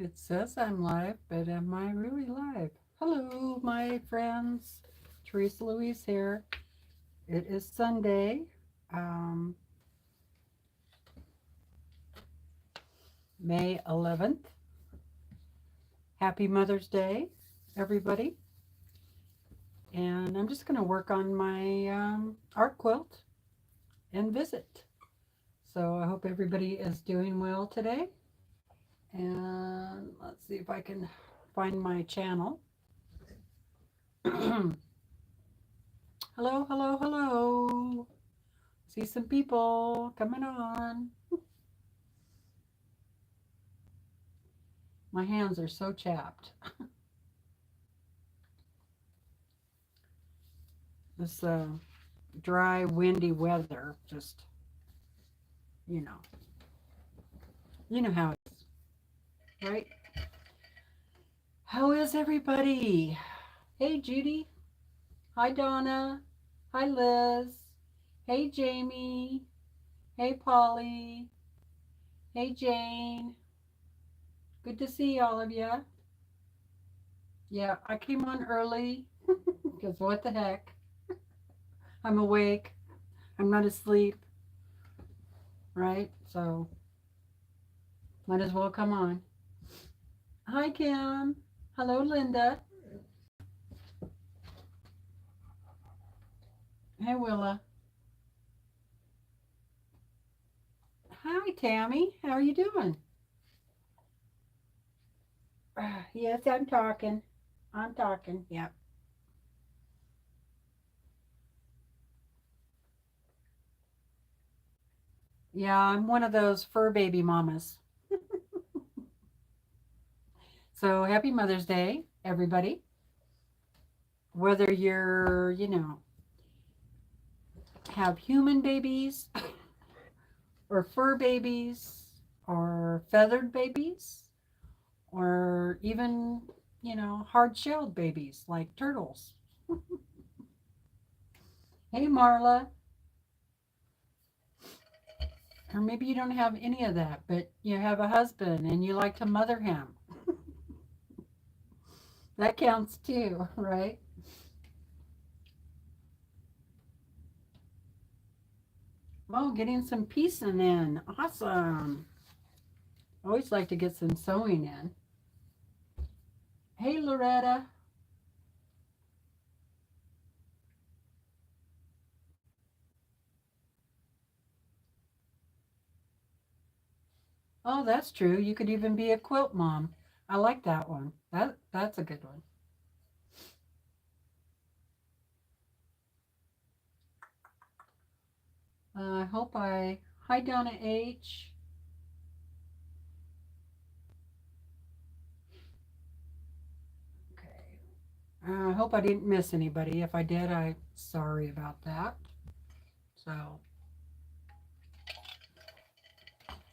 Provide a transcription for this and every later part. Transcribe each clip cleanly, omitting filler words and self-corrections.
It says I'm live, but am I really live? Hello, my friends. TeresaLouise here. It is Sunday, um, May 11th. Happy Mother's Day, everybody. And I'm just going to work on my art quilt and visit. So I hope everybody is doing well today. And let's see if I can find my channel. Hello, hello, hello. See some people coming on. My hands are so chapped. This dry, windy weather just, you know, you know how it is, right? How is everybody? Hey, Judy. Hi, Donna. Hi, Liz. Hey, Jamie. Hey, Polly. Hey, Jane. Good to see all of you. Yeah, I came on early because what the heck? I'm awake. I'm not asleep, right? So might as well come on. Hi, Kim. Hello, Linda. Hey, Willa. Hi, Tammy. How are you doing? Yes, I'm talking. I'm talking. Yep. Yeah, I'm one of those fur baby mamas. So happy Mother's Day, everybody. Whether you're, have human babies or fur babies or feathered babies or even, hard-shelled babies like turtles. Hey, Marla. Or maybe you don't have any of that, but you have a husband and you like to mother him. That counts too, right? Oh, getting some piecing in. Awesome. Always like to get some sewing in. Hey, Loretta. Oh, that's true. You could even be a quilt mom. I like that one. That's a good one. I hope I. Hi, Donna H. Okay. I hope I didn't miss anybody. If I did, I'm sorry about that. So,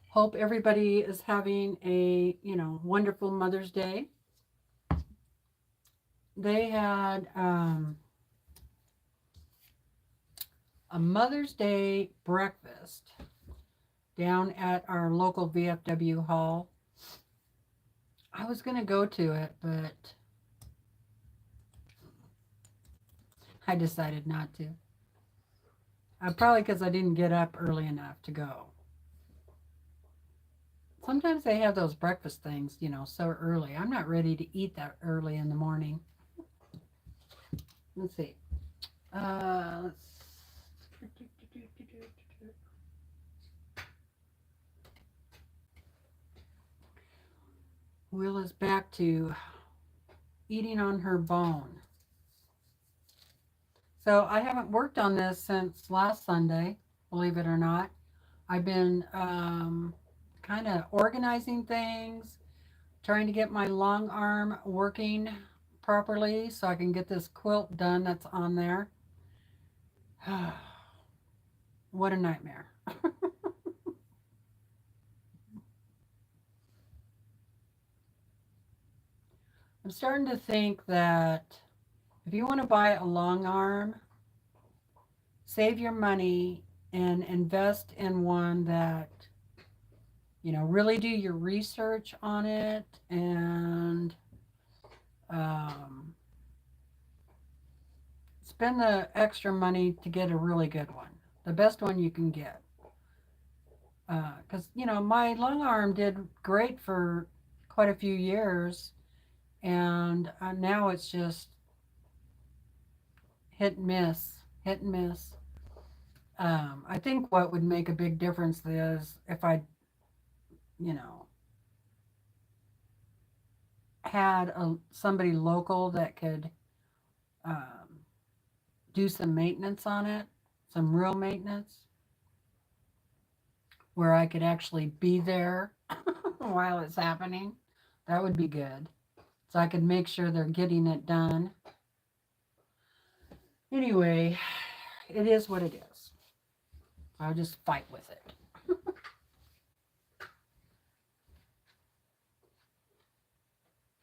hope everybody is having a, wonderful Mother's Day. They had a Mother's Day breakfast down at our local VFW hall. I was going to go to it, but I decided not to. Probably because I didn't get up early enough to go. Sometimes they have those breakfast things, so early. I'm not ready to eat that early in the morning. Let's see. Let's. Will is back to eating on her bone. So I haven't worked on this since last Sunday, believe it or not. I've been kind of organizing things, trying to get my long arm working properly so I can get this quilt done that's on there. What a nightmare. I'm starting to think that if you want to buy a long arm, save your money and invest in one that, you know, really do your research on it and um, spend the extra money to get a really good one, the best one you can get. Because, you know, my long arm did great for quite a few years, and now it's just hit and miss, hit and miss. I think what would make a big difference is if I, you know, had somebody local that could um, do some maintenance on it, some real maintenance, where I could actually be there while it's happening. That would be good. So I could make sure they're getting it done. Anyway, it is what it is. I'll just fight with it.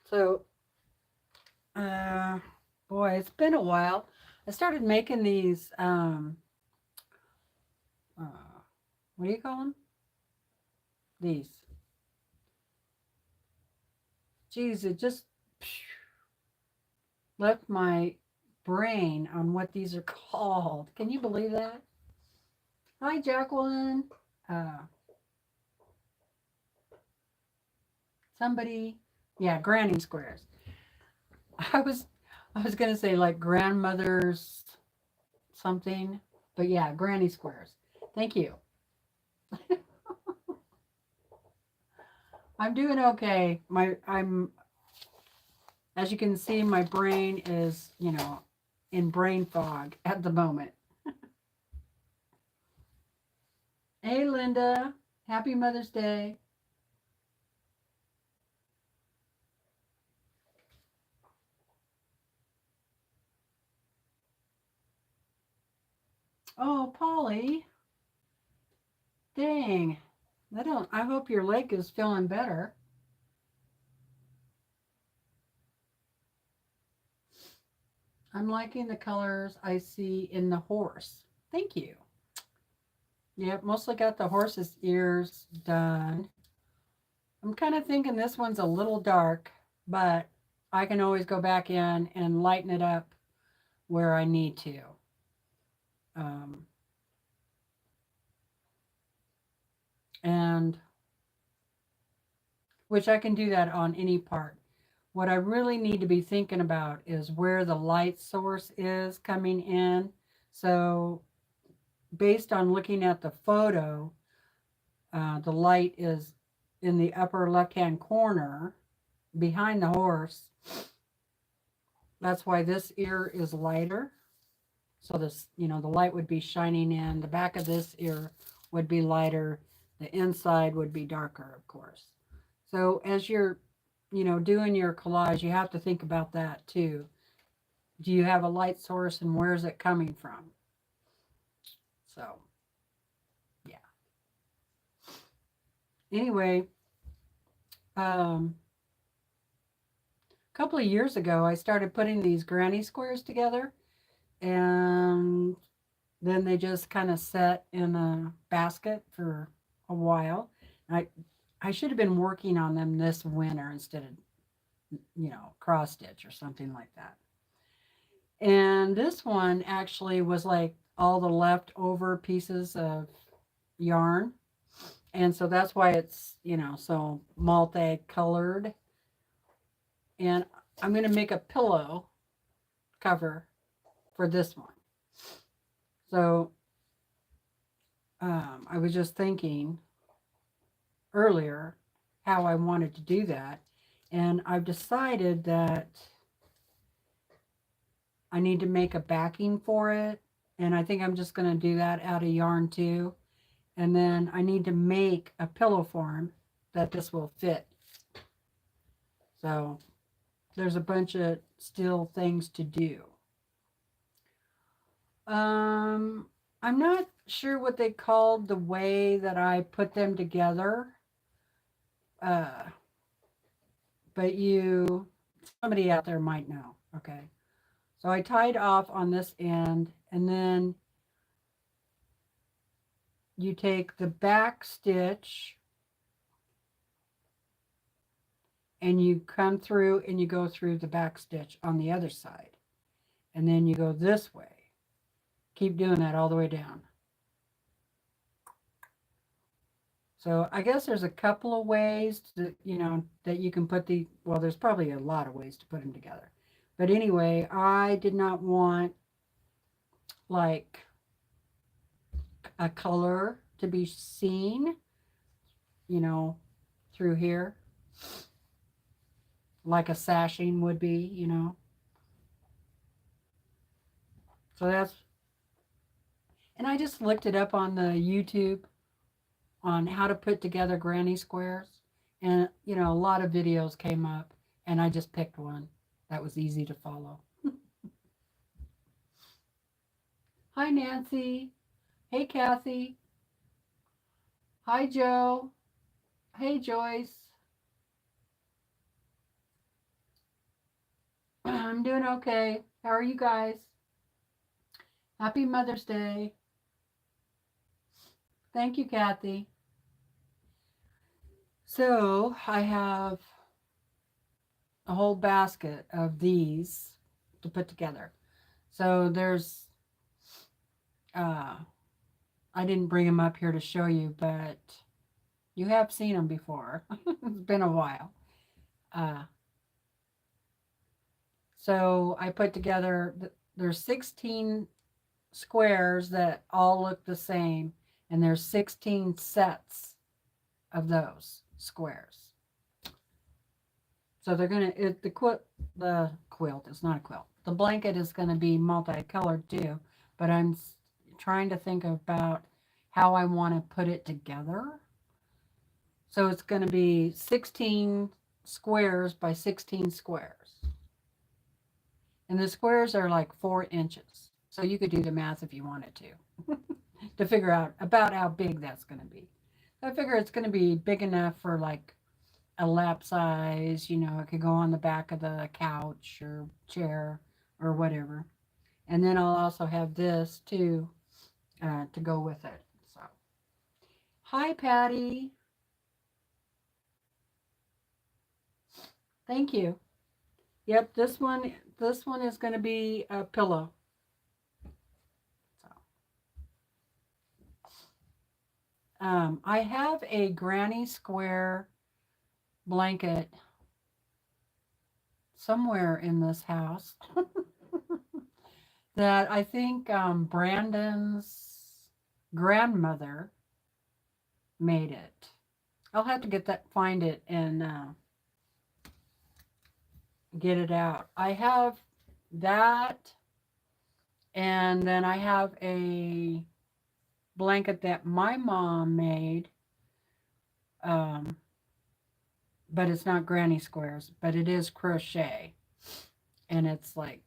So, uh, boy, it's been a while. I started making these, uh, what do you call them? These. Geez, it just left my brain on what these are called. Can you believe that? Hi, Jacqueline. Uh, somebody, yeah, granny squares. I was, I was gonna say like grandmother's something, but yeah, granny squares. Thank you. I'm doing okay. As you can see, my brain is, you know, in brain fog at the moment. Hey, Linda. Happy Mother's Day. Oh, Polly. Dang. I hope your leg is feeling better. I'm liking the colors I see in the horse. Thank you. Yep, mostly got the horse's ears done. I'm kind of thinking this one's a little dark, but I can always go back in and lighten it up where I need to. Um, and which I can do that on any part. What I really need to be thinking about is where the light source is coming in. So based on looking at the photo, the light is in the upper left-hand corner behind the horse. That's why this ear is lighter. So this, you know, the light would be shining in. The back of this ear would be lighter. The inside would be darker, of course. So as you're, you know, doing your collage, you have to think about that too. Do you have a light source and where's it coming from? So, yeah. Anyway, a couple of years ago, I started putting these granny squares together, and then they just kind of sat in a basket for a while. I should have been working on them this winter instead of, you know, cross stitch or something like that. And this one actually was like all the leftover pieces of yarn. And so that's why it's, you know, so multicolored. And I'm going to make a pillow cover for this one. So I was just thinking earlier how I wanted to do that. And I've decided that I need to make a backing for it. And I think I'm just going to do that out of yarn too. And then I need to make a pillow form that this will fit. So there's a bunch of still things to do. I'm not sure what they called the way that I put them together. Uh, but somebody out there might know. Okay. So I tied off on this end, and then you take the back stitch and you come through and you go through the back stitch on the other side. And then you go this way. Keep doing that all the way down. So I guess there's a couple of ways to, that you can put the, well, there's probably a lot of ways to put them together. But anyway, I did not want like a color to be seen, through here, like a sashing would be, So that's, and I just looked it up on the YouTube on how to put together granny squares. And, a lot of videos came up and I just picked one that was easy to follow. Hi, Nancy. Hey, Kathy. Hi, Joe. Hey, Joyce. I'm doing okay. How are you guys? Happy Mother's Day. Thank you, Kathy. So I have a whole basket of these to put together. So there's, I didn't bring them up here to show you, but you have seen them before. It's been a while. So I put together, there's 16 squares that all look the same, and there's 16 sets of those squares. So they're going to, the quilt, it's not a quilt. The blanket is going to be multicolored too, but I'm trying to think about how I want to put it together. So it's going to be 16 squares by 16 squares. And the squares are like 4 inches. So you could do the math if you wanted to figure out about how big that's going to be. I figure it's going to be big enough for like a lap size, it could go on the back of the couch or chair or whatever. And then I'll also have this too to go with it. So, hi, Patty. Thank you. Yep, this one is going to be a pillow. So, I have a granny square blanket somewhere in this house that I think Brandon's grandmother made it. I'll have to find it and get it out. I have that, and then I have a blanket that my mom made, but it's not granny squares, but it is crochet, and it's like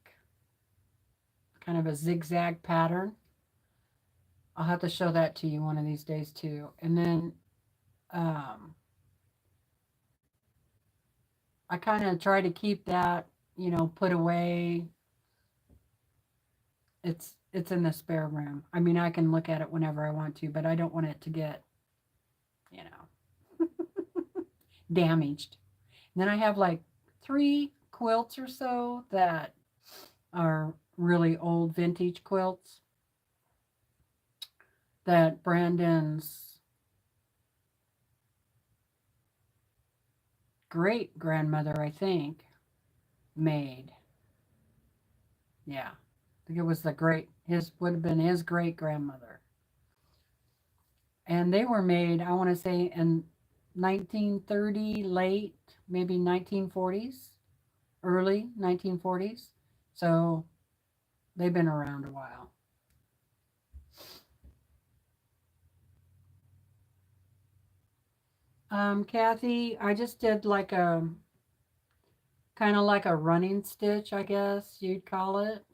kind of a zigzag pattern. I'll have to show that to you one of these days too. And then I kind of try to keep that, put away. It's in the spare room. I mean, I can look at it whenever I want to, but I don't want it to get, damaged. And then I have like 3 quilts or so that are really old vintage quilts that Brandon's great grandmother, I think, made. Yeah. I think it was would have been his great grandmother. And they were made, I want to say, in 1930, late, maybe 1940s, early 1940s. So they've been around a while. Kathy, I just did like a kind of like a running stitch, I guess you'd call it.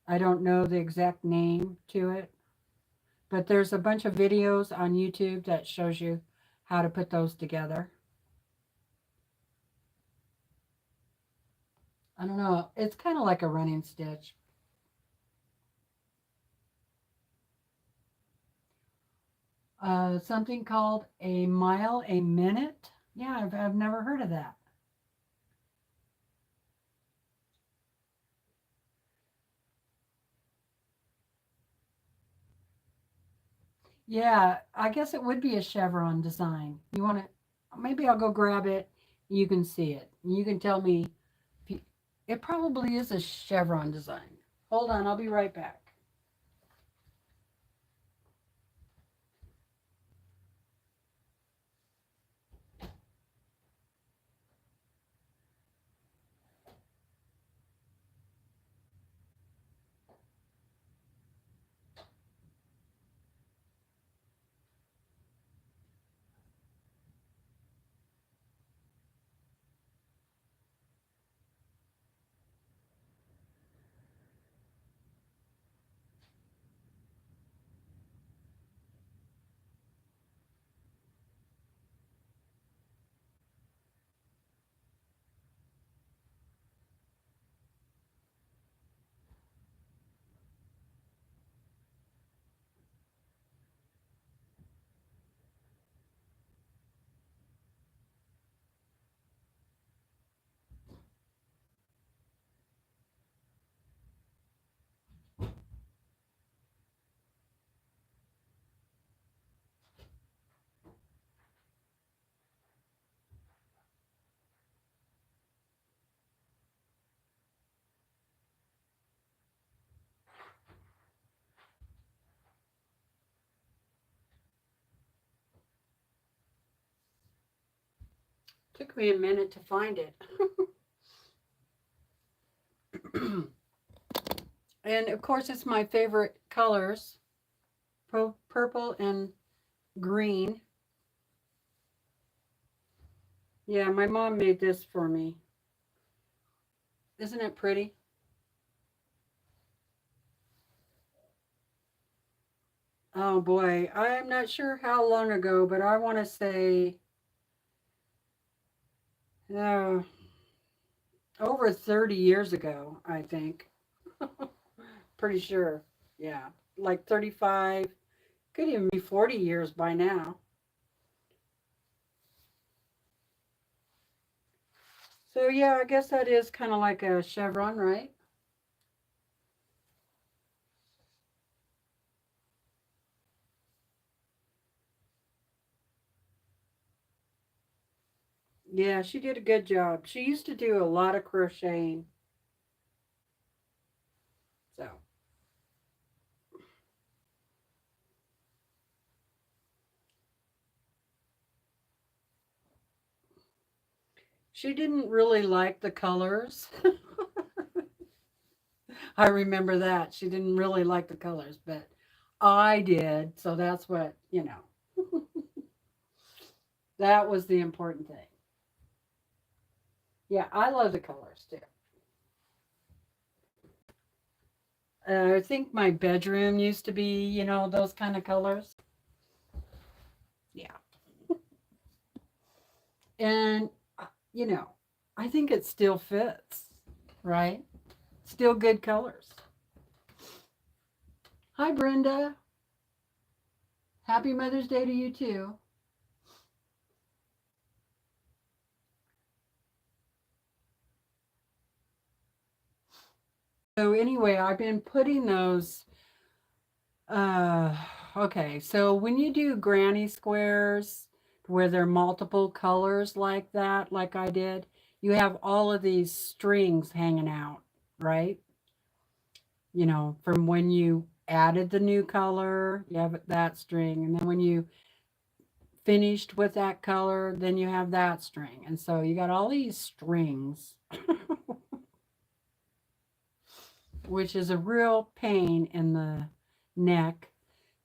I don't know the exact name to it, but there's a bunch of videos on YouTube that shows you how to put those together. I don't know. It's kind of like a running stitch. Something called a mile a minute. Yeah, I've never heard of that. Yeah, I guess it would be a chevron design. You want to, maybe I'll go grab it. You can see it. You can tell me. It probably is a chevron design. Hold on, I'll be right back. Took me a minute to find it. And of course, it's my favorite colors, purple and green. Yeah, my mom made this for me. Isn't it pretty? Oh boy, I'm not sure how long ago, but I want to say uh, over 30 years ago, I think. Pretty sure. Yeah, like 35, could even be 40 years by now. So yeah, I guess that is kind of like a chevron, right? Yeah, she did a good job. She used to do a lot of crocheting. So she didn't really like the colors. I remember that. She didn't really like the colors, but I did. So that's what, that was the important thing. Yeah, I love the colors too. I think my bedroom used to be, those kind of colors. Yeah. And, you know, I think it still fits, right? Still good colors. Hi, Brenda. Happy Mother's Day to you too. So anyway, I've been putting those uh okay, so when you do granny squares where there are multiple colors like that, like I did, you have all of these strings hanging out, right? From when you added the new color, you have that string, and then when you finished with that color, then you have that string. And so you got all these strings, which is a real pain in the neck.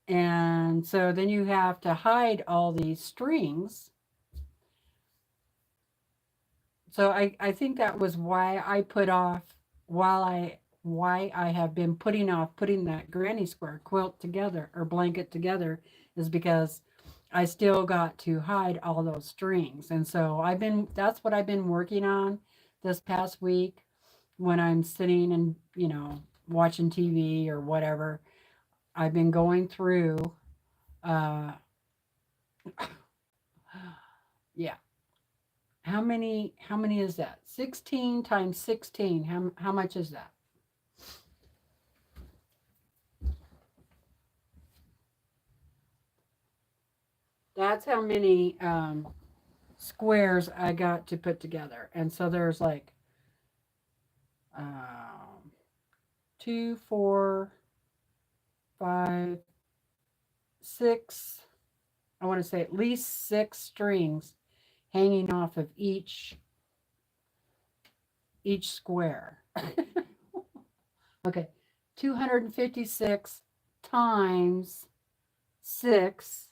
And so then you have to hide all these strings. So I think that was why I put off while I why I have been putting off putting that granny square quilt together or blanket together is because I still got to hide all those strings. And so that's what I've been working on this past week when I'm sitting and, watching TV or whatever. I've been going through uh yeah. How many is that? 16 times 16. How much is that? That's how many squares I got to put together. And so there's like um, 2, 4, 5, 6. I want to say at least 6 strings hanging off of each square. Okay, 256 times 6,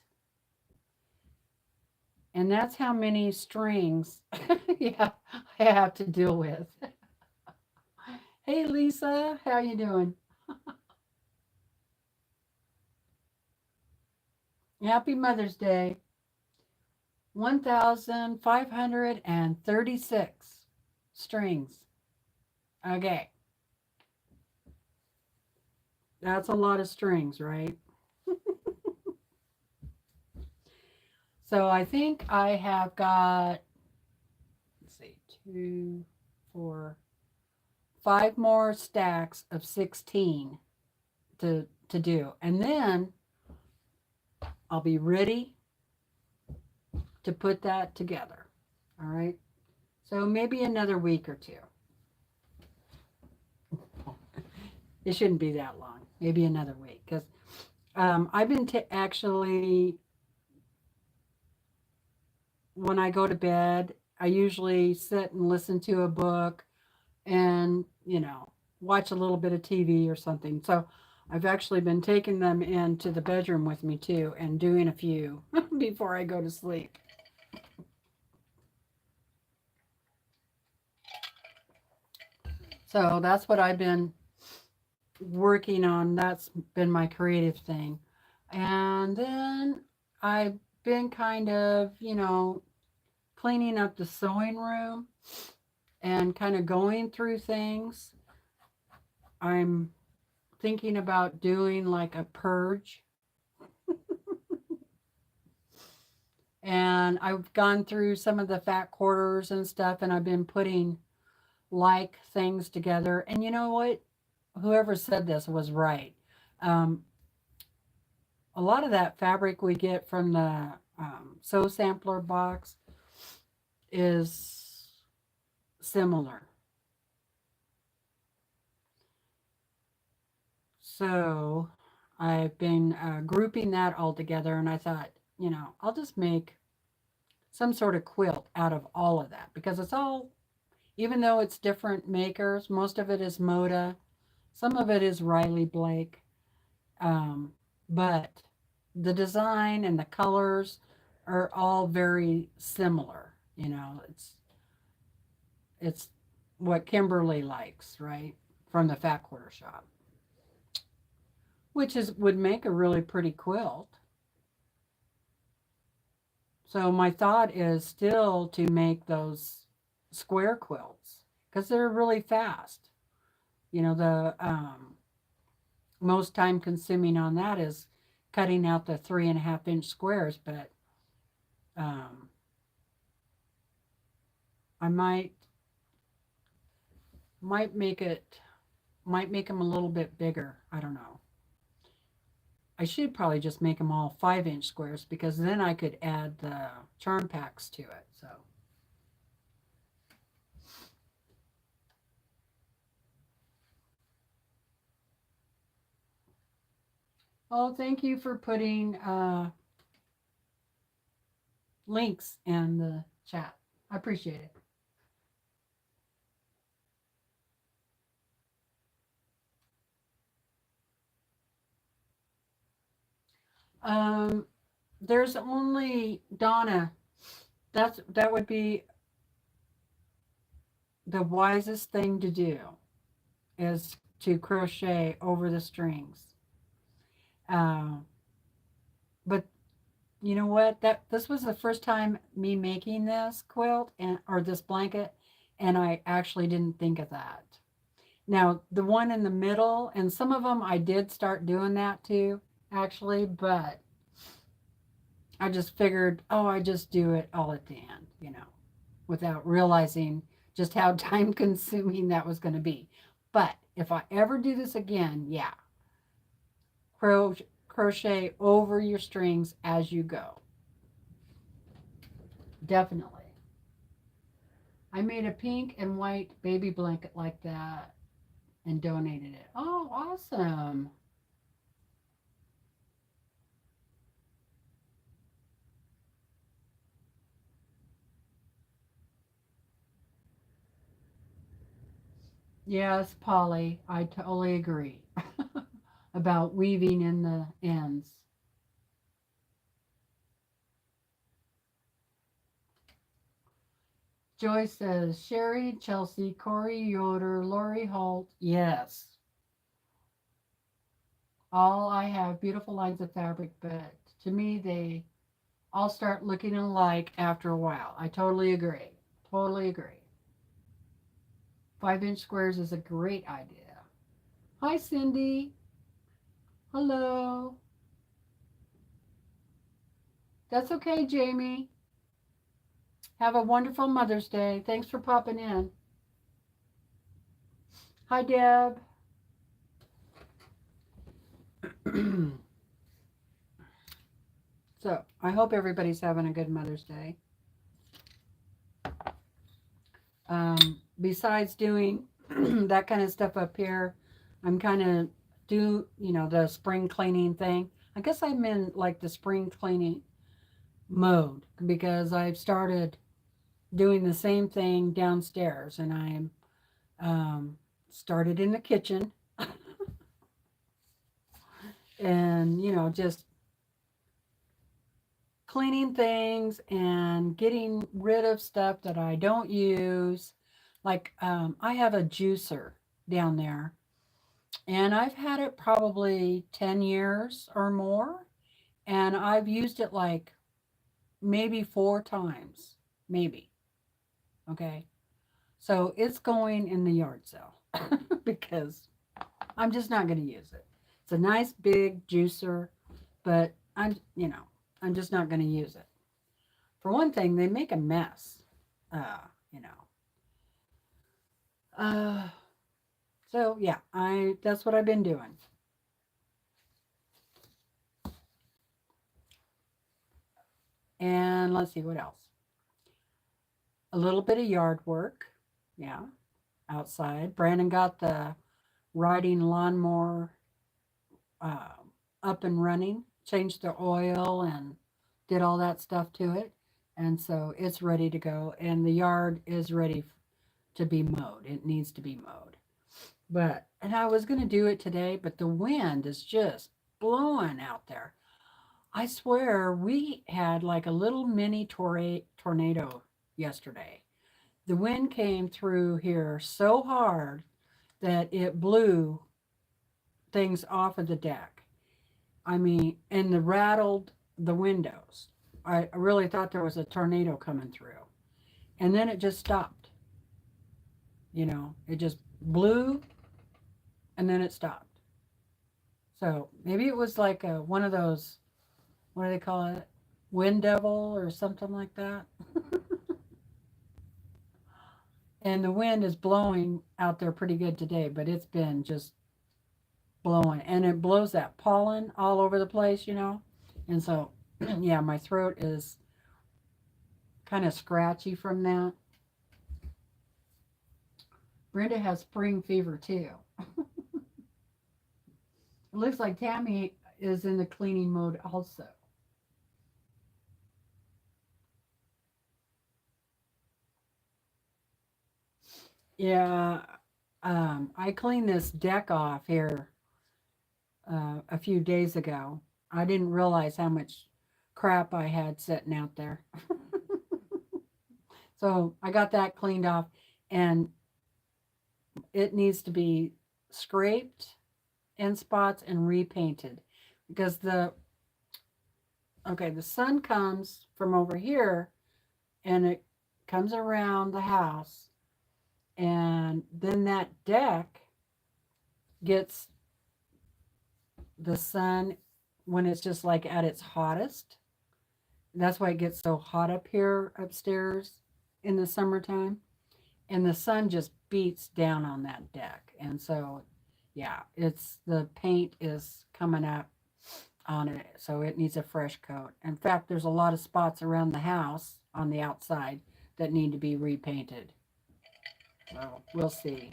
and that's how many strings yeah, I have to deal with. Hey Lisa, how you doing? Happy Mother's Day. 1,536 strings. Okay, that's a lot of strings, right? So I think I have got, let's see, 2, 4, 5 more stacks of 16 to do. And then I'll be ready to put that together. All right. So maybe another week or two. It shouldn't be that long. Maybe another week because I've been actually, when I go to bed, I usually sit and listen to a book and, watch a little bit of TV or something. So I've actually been taking them into the bedroom with me too and doing a few before I go to sleep. So that's what I've been working on. That's been my creative thing. And then I've been kind of, cleaning up the sewing room and kind of going through things. I'm thinking about doing like a purge. And I've gone through some of the fat quarters and stuff, and I've been putting like things together. And you know what? Whoever said this was right. Um, a lot of that fabric we get from the sew sampler box is similar. So I've been grouping that all together, and I thought, I'll just make some sort of quilt out of all of that because it's all, even though it's different makers, most of it is Moda, some of it is Riley Blake, um, but the design and the colors are all very similar. It's what Kimberly likes, right, from the Fat Quarter Shop, which is would make a really pretty quilt. So my thought is still to make those square quilts because they're really fast. The most time consuming on that is cutting out the 3.5-inch squares, but um, I might make them a little bit bigger. I don't know. I should probably just make them all 5-inch squares because then I could add the charm packs to it. So, oh, thank you for putting links in the chat. I appreciate it. Um, there's only Donna. That would be the wisest thing to do is to crochet over the strings. Uh, but you know what? This was the first time me making this quilt or this blanket, and I actually didn't think of that. Now the one in the middle, and some of them I did start doing that too, actually, but I just figured, oh, I just do it all at the end, without realizing just how time consuming that was going to be. But if I ever do this again, yeah, crochet over your strings as you go. Definitely. I made a pink and white baby blanket like that and donated it. Oh, awesome. Yes, Polly, I totally agree about weaving in the ends. Joy says, Sherry, Chelsea, Corey Yoder, Lori Holt. Yes, all I have beautiful lines of fabric, but to me, they all start looking alike after a while. I totally agree. Totally agree. 5-inch squares is a great idea. Hi, Cindy. Hello. That's okay, Jamie. Have a wonderful Mother's Day. Thanks for popping in. Hi, Deb. So, I hope everybody's having a good Mother's Day. Besides doing that kind of stuff up here, I'm kind of the spring cleaning thing. I guess I'm in like the spring cleaning mode because I've started doing the same thing downstairs, and I'm started in the kitchen and just cleaning things and getting rid of stuff that I don't use. Like I have a juicer down there, and I've had it probably 10 years or more, and I've used it like maybe 4 times, maybe. Okay. So it's going in the yard sale because I'm just not going to use it. It's a nice big juicer, but I'm just not going to use it. For one thing, they make a mess. Uh, you know. Uh, so yeah, I that's what I've been doing. And let's see what else. A little bit of yard work. Yeah, outside. Brandon got the riding lawnmower uh, up and running, changed the oil and did all that stuff to it. And so it's ready to go. And the yard is ready to be mowed. It needs to be mowed. And I was going to do it today, but the wind is just blowing out there. I swear we had like a little mini tornado yesterday. The wind came through here so hard that it blew things off of the deck. I mean, and the rattled the windows. I really thought there was a tornado coming through. And then it just stopped. It just blew and then it stopped. So maybe it was like one of those, what do they call it? Wind devil or something like that. And the wind is blowing out there pretty good today, but it's been just blowing. And it blows that pollen all over the place. And so, yeah, my throat is kind of scratchy from that. Brenda has spring fever too. It looks like Tammy is in the cleaning mode also. Yeah, I cleaned this deck off here a few days ago. I didn't realize how much crap I had sitting out there. So I got that cleaned off, and it needs to be scraped in spots and repainted because the sun comes from over here and it comes around the house, and then that deck gets the sun when it's just like at its hottest. That's why it gets so hot up here upstairs in the summertime. And the sun just beats down on that deck. And so, yeah, it's the paint is coming up on it. So it needs a fresh coat. In fact, there's a lot of spots around the house on the outside that need to be repainted. So we'll see.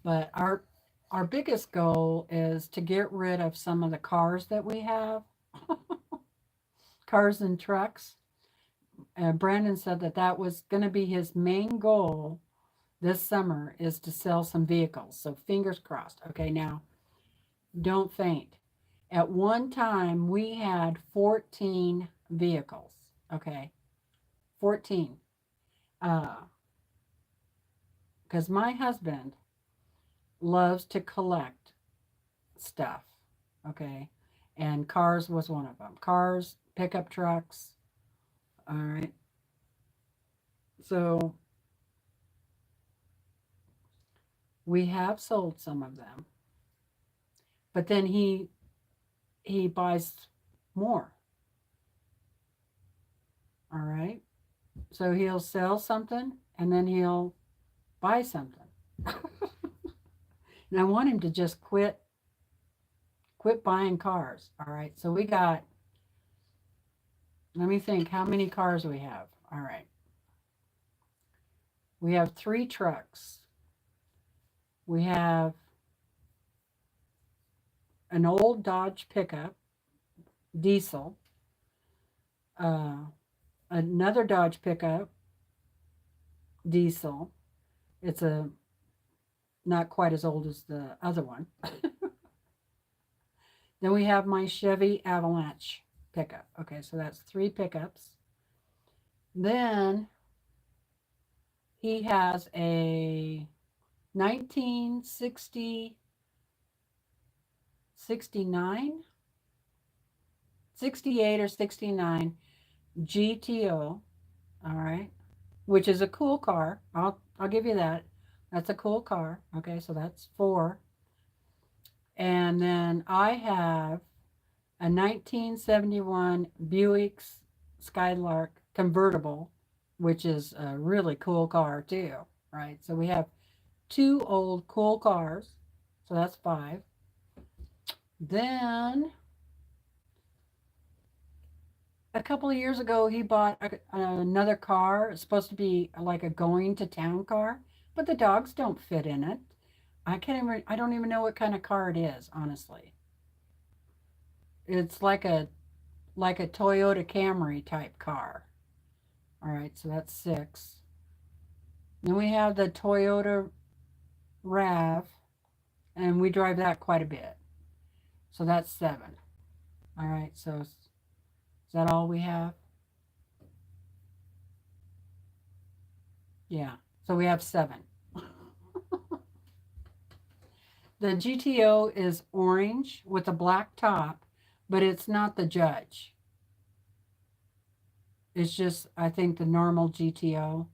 But our biggest goal is to get rid of some of the cars that we have, cars and trucks. Brandon said that that was going to be his main goal this summer, is to sell some vehicles. So fingers crossed. Okay, now don't faint. At one time, we had 14 vehicles. Okay, 14. Because my husband loves to collect stuff. Okay, and cars was one of them. Cars, pickup trucks. All right. So we have sold some of them, but then he buys more. All right. So he'll sell something and then he'll buy something. And I want him to just quit buying cars. All right. So we got, let me think how many cars we have. All right. We have 3 trucks. We have an old Dodge pickup, diesel, another Dodge pickup, diesel. It's not quite as old as the other one. Then we have my Chevy Avalanche pickup. Okay, so that's 3 pickups. Then he has a 1960, 69, 68 or 69 GTO, all right, which is a cool car. I'll give you that. That's a cool car. Okay, so that's 4. And then I have a 1971 Buick Skylark convertible, which is a really cool car too, right? So we have 2 old cool cars. So that's 5. Then a couple of years ago, he bought another car. It's supposed to be like a going to town car, but the dogs don't fit in it. I don't even know what kind of car it is, honestly. It's like a Toyota Camry type car. All right, so that's 6. Then we have the Toyota RAV, and we drive that quite a bit. So that's 7. All right, so is that all we have? Yeah, so we have 7. The GTO is orange with a black top, but it's not the Judge. It's just, I think, the normal GTO.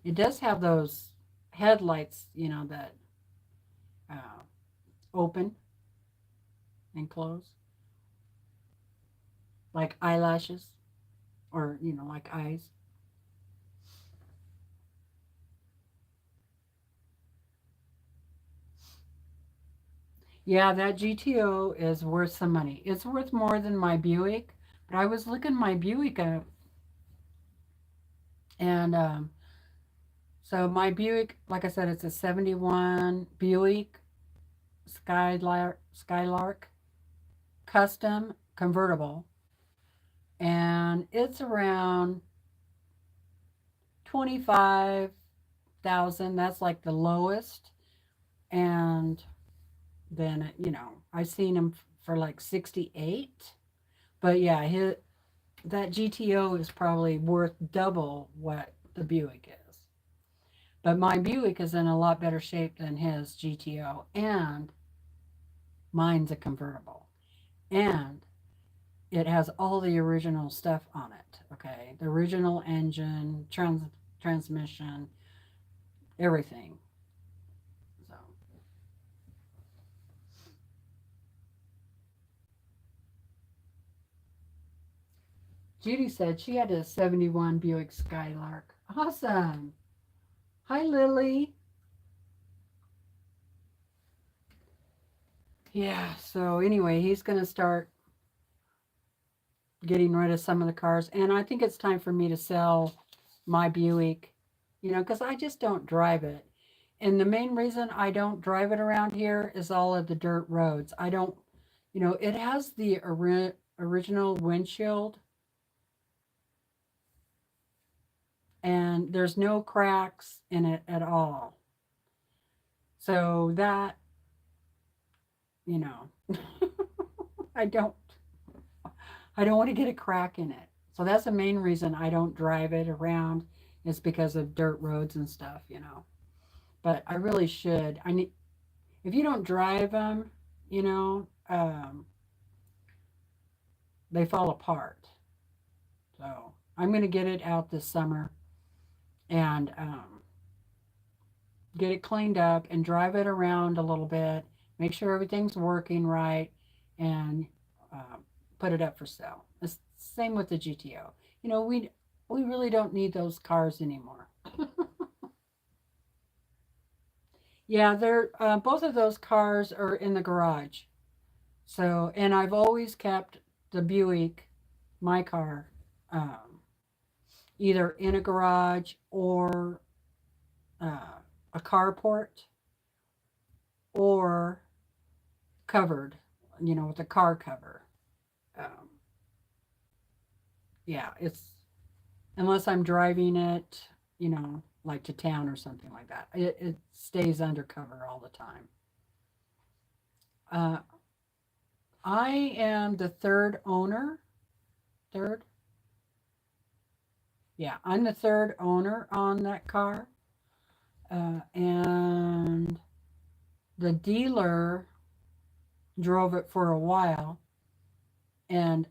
It does have those headlights, that uh, open and close, like eyelashes or, like eyes. Yeah, that GTO is worth some money. It's worth more than my Buick, but I was looking my Buick up, and so my Buick, like I said, it's a 71 Buick Skylark custom convertible, and it's around 25,000. That's like the lowest, and then I've seen him for like 68. But yeah, that GTO is probably worth double what the Buick is. But my Buick is in a lot better shape than his GTO, and mine's a convertible. And it has all the original stuff on it, okay? The original engine, transmission, everything. So, Judy said she had a 71 Buick Skylark. Awesome. Hi, Lily. Yeah, so anyway, he's going to start getting rid of some of the cars. And I think it's time for me to sell my Buick, you know, because I just don't drive it. And the main reason I don't drive it around here is all of the dirt roads. I don't, you know, it has the original windshield and there's no cracks in it at all. So that, you know, I don't I don't want to get a crack in it. So that's the main reason I don't drive it around is because of dirt roads and stuff, you know. But I really should. I need if you don't drive them, you know, they fall apart. So I'm going to get it out this summer and get it cleaned up and drive it around a little bit, make sure everything's working right, and uh, put it up for sale. It's same with the GTO. You know, we really don't need those cars anymore. Yeah, they're both of those cars are in the garage. So, and I've always kept the Buick, my car, um, either in a garage or a carport or covered, you know, with a car cover. Um, yeah, it's unless I'm driving it, you know, like to town or something like that. It stays undercover all the time. Uh, I am the third owner. Third? Yeah, I'm the third owner on that car. And the dealer drove it for a while. And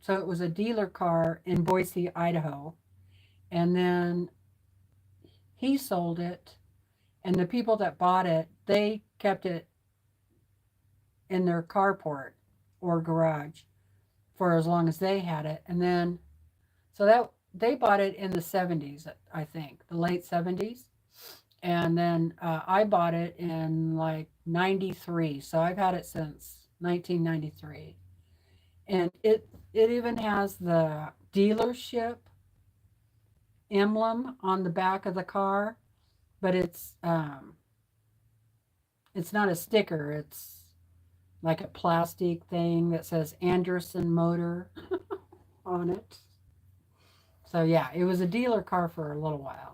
so it was a dealer car in Boise, Idaho. And then he sold it. And the people that bought it, they kept it in their carport or garage for as long as they had it. And then, so that they bought it in the 70s, I think, the late 70s. And then I bought it in like 93. So I've had it since 1993. And it even has the dealership emblem on the back of the car, but it's not a sticker. It's like a plastic thing that says Anderson Motor on it. So yeah, it was a dealer car for a little while.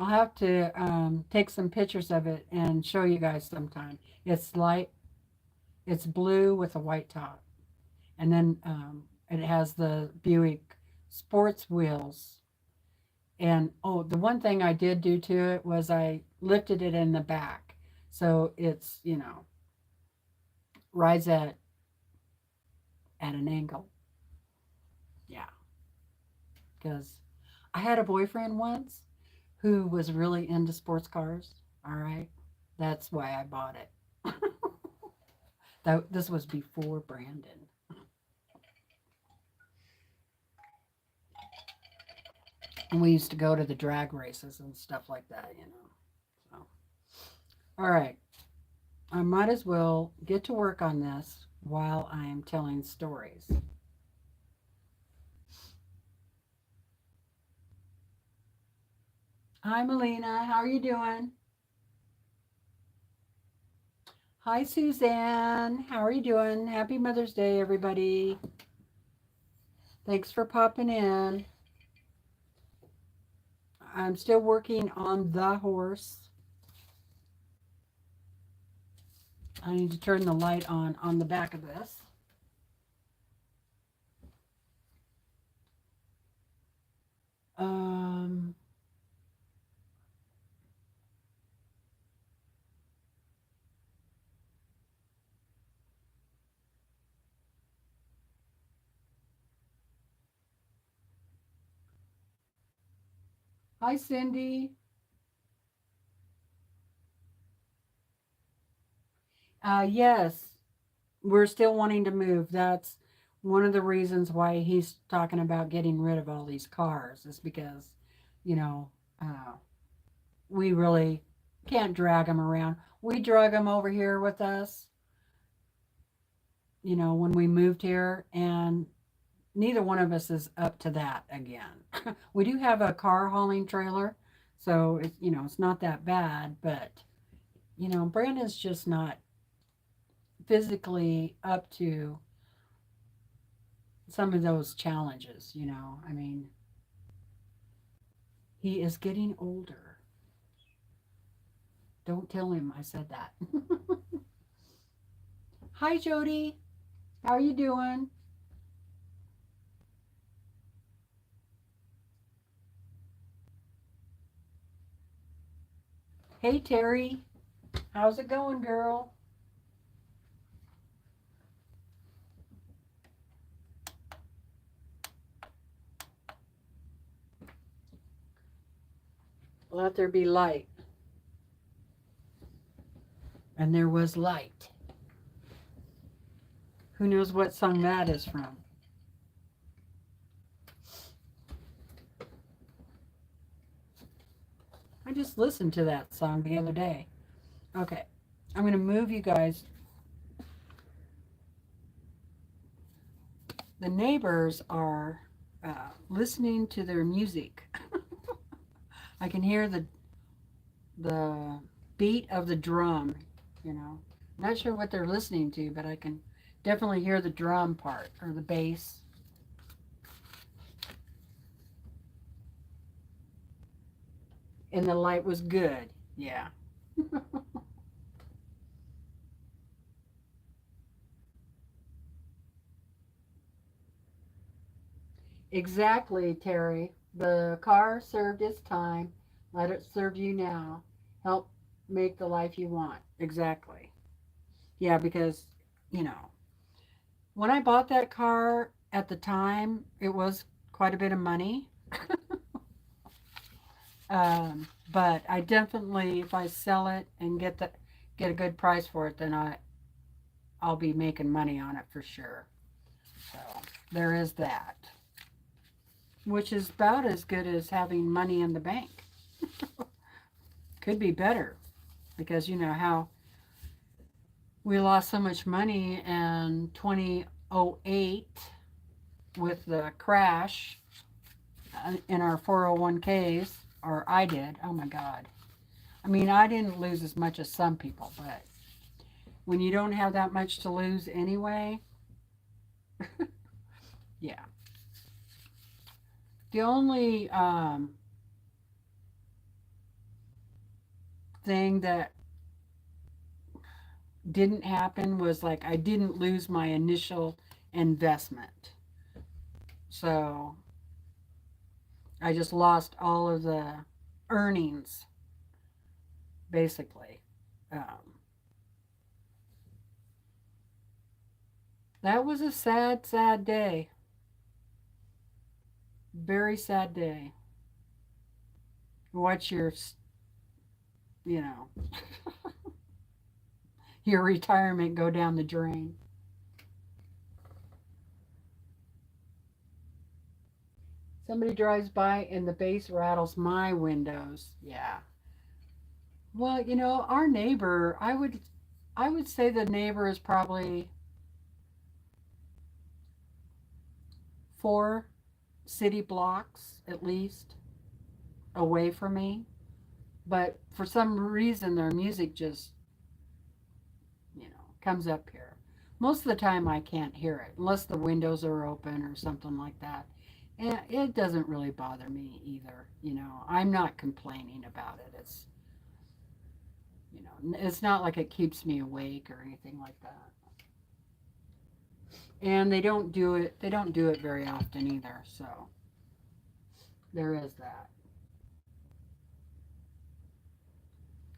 I'll have to take some pictures of it and show you guys sometime. It's light, it's blue with a white top. And then it has the Buick sports wheels. And oh, the one thing I did do to it was I lifted it in the back. So it's, you know, rides at an angle. Yeah. Because I had a boyfriend once who was really into sports cars. All right. That's why I bought it. This was before Brandon. And we used to go to the drag races and stuff like that, you know. So, all right. I might as well get to work on this while I'm telling stories. Hi, Melina. How are you doing? Hi, Suzanne. How are you doing? Happy Mother's Day, everybody. Thanks for popping in. I'm still working on the horse. I need to turn the light on the back of this. Um, Hi, Cindy. Yes, we're still wanting to move. That's one of the reasons why he's talking about getting rid of all these cars is because, you know, uh, we really can't drag them around. We drug them over here with us, you know, when we moved here, and neither one of us is up to that again. We do have a car hauling trailer, so it's, you know, it's not that bad, but you know, Brandon's just not physically up to some of those challenges, you know. I mean, he is getting older. Don't tell him I said that. Hi, Jody. How are you doing? Hey, Terry. How's it going, girl? Let there be light. And there was light. Who knows what song that is from? I just listened to that song the other day. Okay, I'm going to move you guys. The neighbors are listening to their music. I can hear the beat of the drum, you know. Not sure what they're listening to, but I can definitely hear the drum part or the bass. And the light was good. Yeah. Exactly, Terry. The car served its time. Let it serve you now. Help make the life you want. Exactly. Yeah, because, you know, when I bought that car at the time, it was quite a bit of money. But I definitely, if I sell it and get a good price for it, then I'll be making money on it for sure. So there is that, which is about as good as having money in the bank. Could be better because you know how we lost so much money in 2008 with the crash in our 401ks, or I did. Oh my God. I mean, I didn't lose as much as some people, but when you don't have that much to lose anyway, yeah. The only thing that didn't happen was like I didn't lose my initial investment. So I just lost all of the earnings, basically. Um, that was a sad, sad day. Very sad day. Watch your, you know, your retirement go down the drain. Somebody drives by and the bass rattles my windows. Yeah. Well, you know, our neighbor, I would say the neighbor is probably 4 city blocks at least away from me. But for some reason their music just, you know, comes up here. Most of the time I can't hear it unless the windows are open or something like that. And it doesn't really bother me either. You know, I'm not complaining about it. It's, you know, it's not like it keeps me awake or anything like that. And they don't do it very often either. So there is that.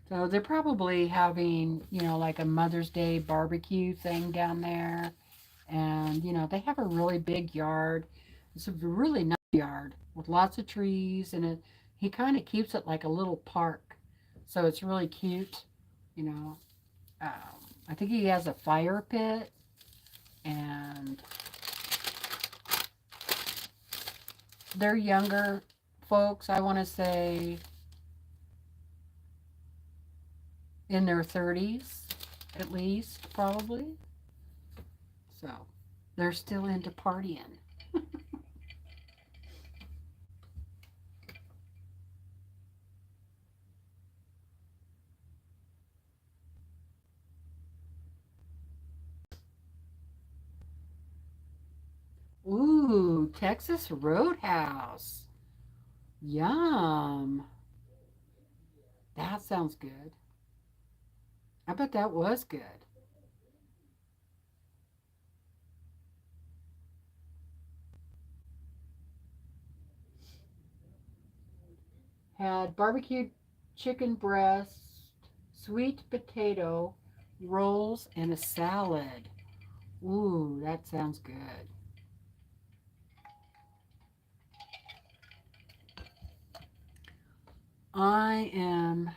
So they're probably having, you know, like a Mother's Day barbecue thing down there. And, you know, they have a really big yard. It's a really nice yard with lots of trees. And he kind of keeps it like a little park. So it's really cute, you know. I think he has a fire pit. And they're younger folks. I want to say in their 30s, at least, probably. So they're still into partying. Ooh, Texas Roadhouse. Yum. That sounds good. I bet that was good. Had barbecued chicken breast, sweet potato, rolls, and a salad. Ooh, that sounds good. I am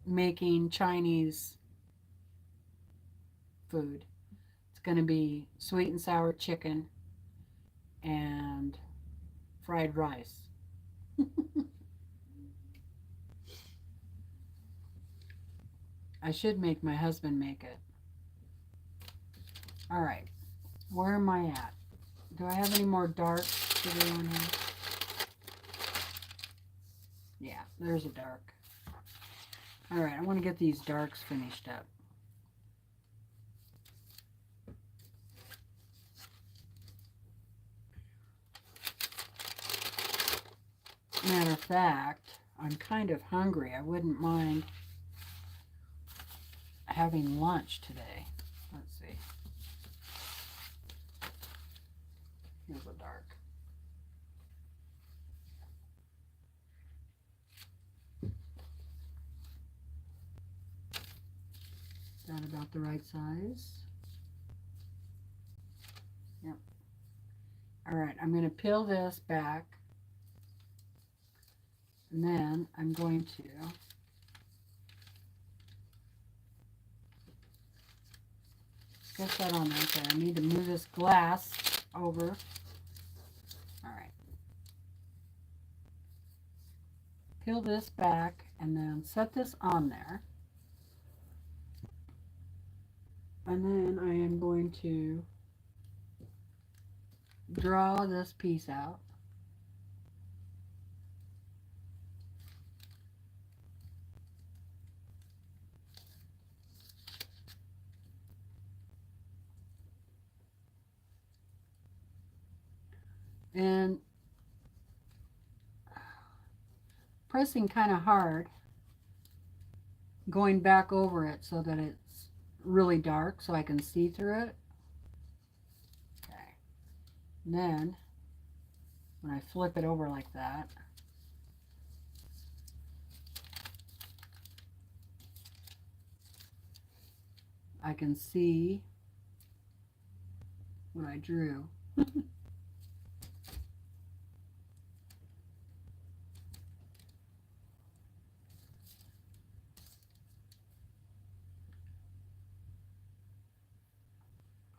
making Chinese food. It's going to be sweet and sour chicken and fried rice. I should make my husband make it. All right, where am I at? Do I have any more darks to do on here? Yeah, there's a dark. All right, I want to get these darks finished up. Matter of fact, I'm kind of hungry. I wouldn't mind having lunch today. Let's see. Here's a dark. Is that about the right size? Yep. All right, I'm going to peel this back. And then I'm going to get that on there. Okay, I need to move this glass over. All right. Peel this back and then set this on there. And then I am going to draw this piece out. And pressing kind of hard, going back over it so that it's really dark so I can see through it. Okay. And then when I flip it over like that, I can see what I drew.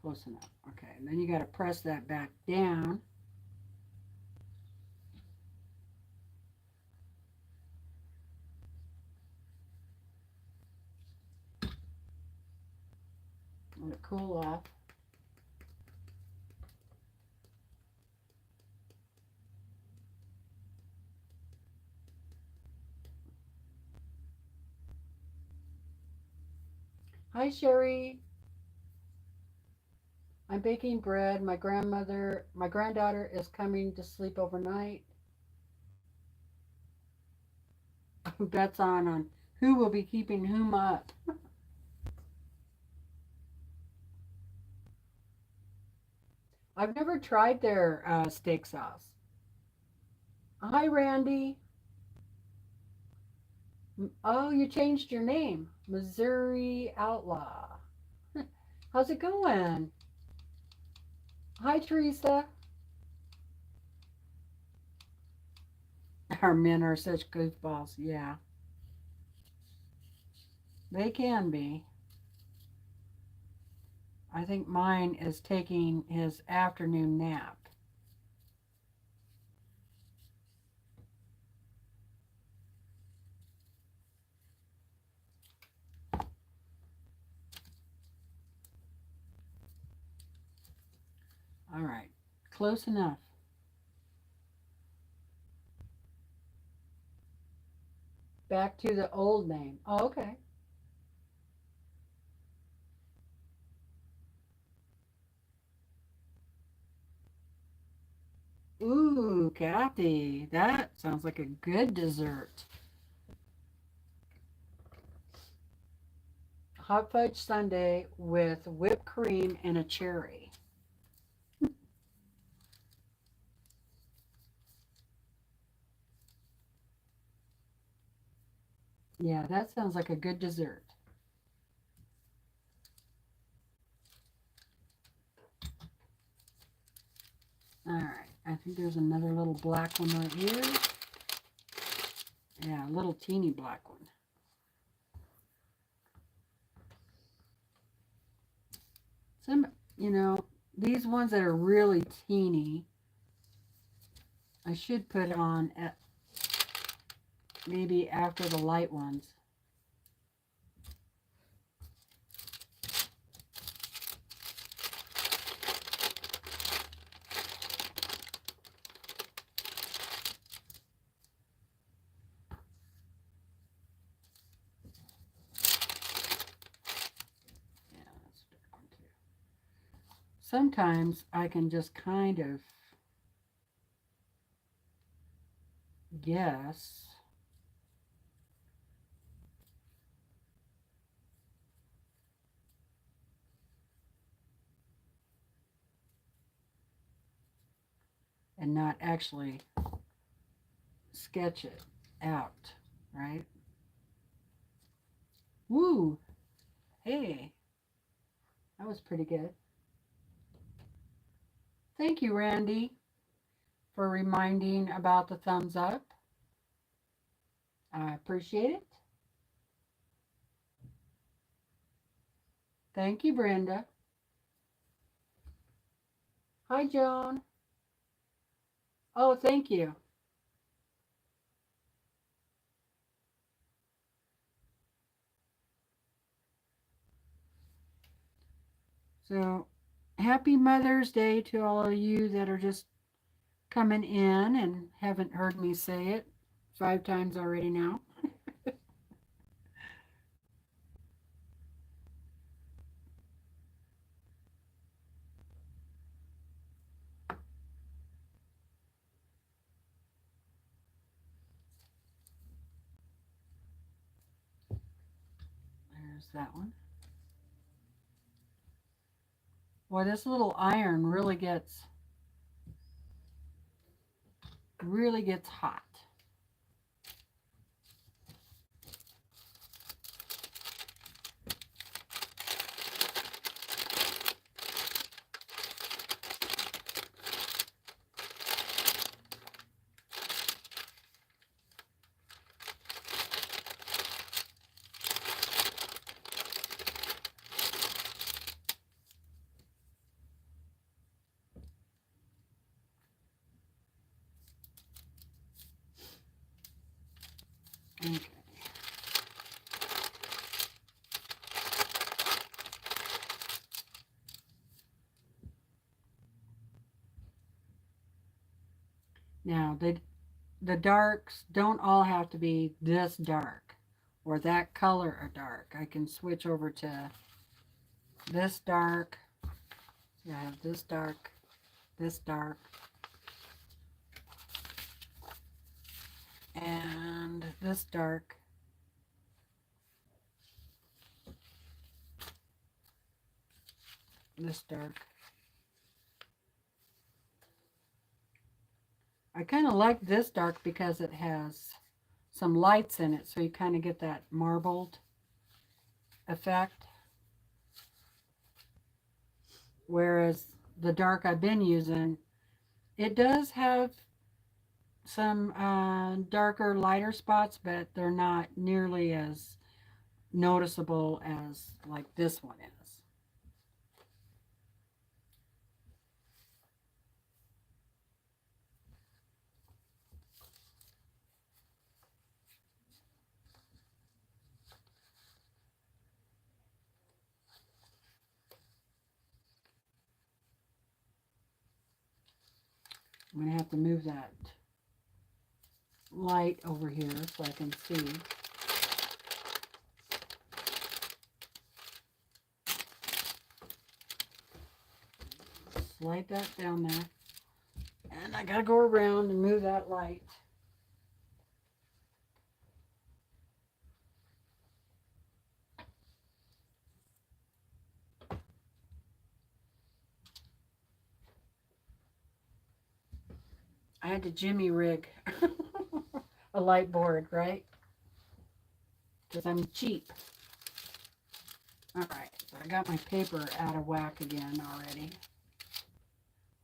Close enough. Okay, and then you got to press that back down. Let it cool off. Hi, Sherry. I'm baking bread. My granddaughter is coming to sleep overnight. That's on who will be keeping whom up. I've never tried their steak sauce. Hi, Randy. Oh, you changed your name. Missouri Outlaw. How's it going? Hi, Teresa. Our men are such goofballs. Yeah. They can be. I think mine is taking his afternoon nap. All right, close enough. Back to the old name. Oh, okay. Ooh, Kathy, that sounds like a good dessert. Hot fudge sundae with whipped cream and a cherry. Yeah, that sounds like a good dessert. All right, I think there's another little black one right here. Yeah, a little teeny black one. Some, you know, these ones that are really teeny, I should put on at maybe after the light ones. Yeah, that's a dark one too. Sometimes I can just kind of guess. And not actually sketch it out, right? Woo! Hey, that was pretty good. Thank you, Randy, for reminding about the thumbs up. I appreciate it. Thank you, Brenda. Hi, Joan. Oh, thank you. So, happy Mother's Day to all of you that are just coming in and haven't heard me say it 5 times already now. There's that one. Boy, this little iron really gets hot. Okay. Now, the darks don't all have to be this dark or that color of dark. I can switch over to this dark. I have this dark, and this dark. This dark. I kind of like this dark because it has some lights in it, so you kind of get that marbled effect. Whereas the dark I've been using, it does have some darker, lighter spots, but they're not nearly as noticeable as like this one is. I'm going to have to move that light over here so I can see. Slide that down there. And I got to go around and move that light. I had to jimmy rig a light board, right? Because I'm cheap. Alright, so I got my paper out of whack again already.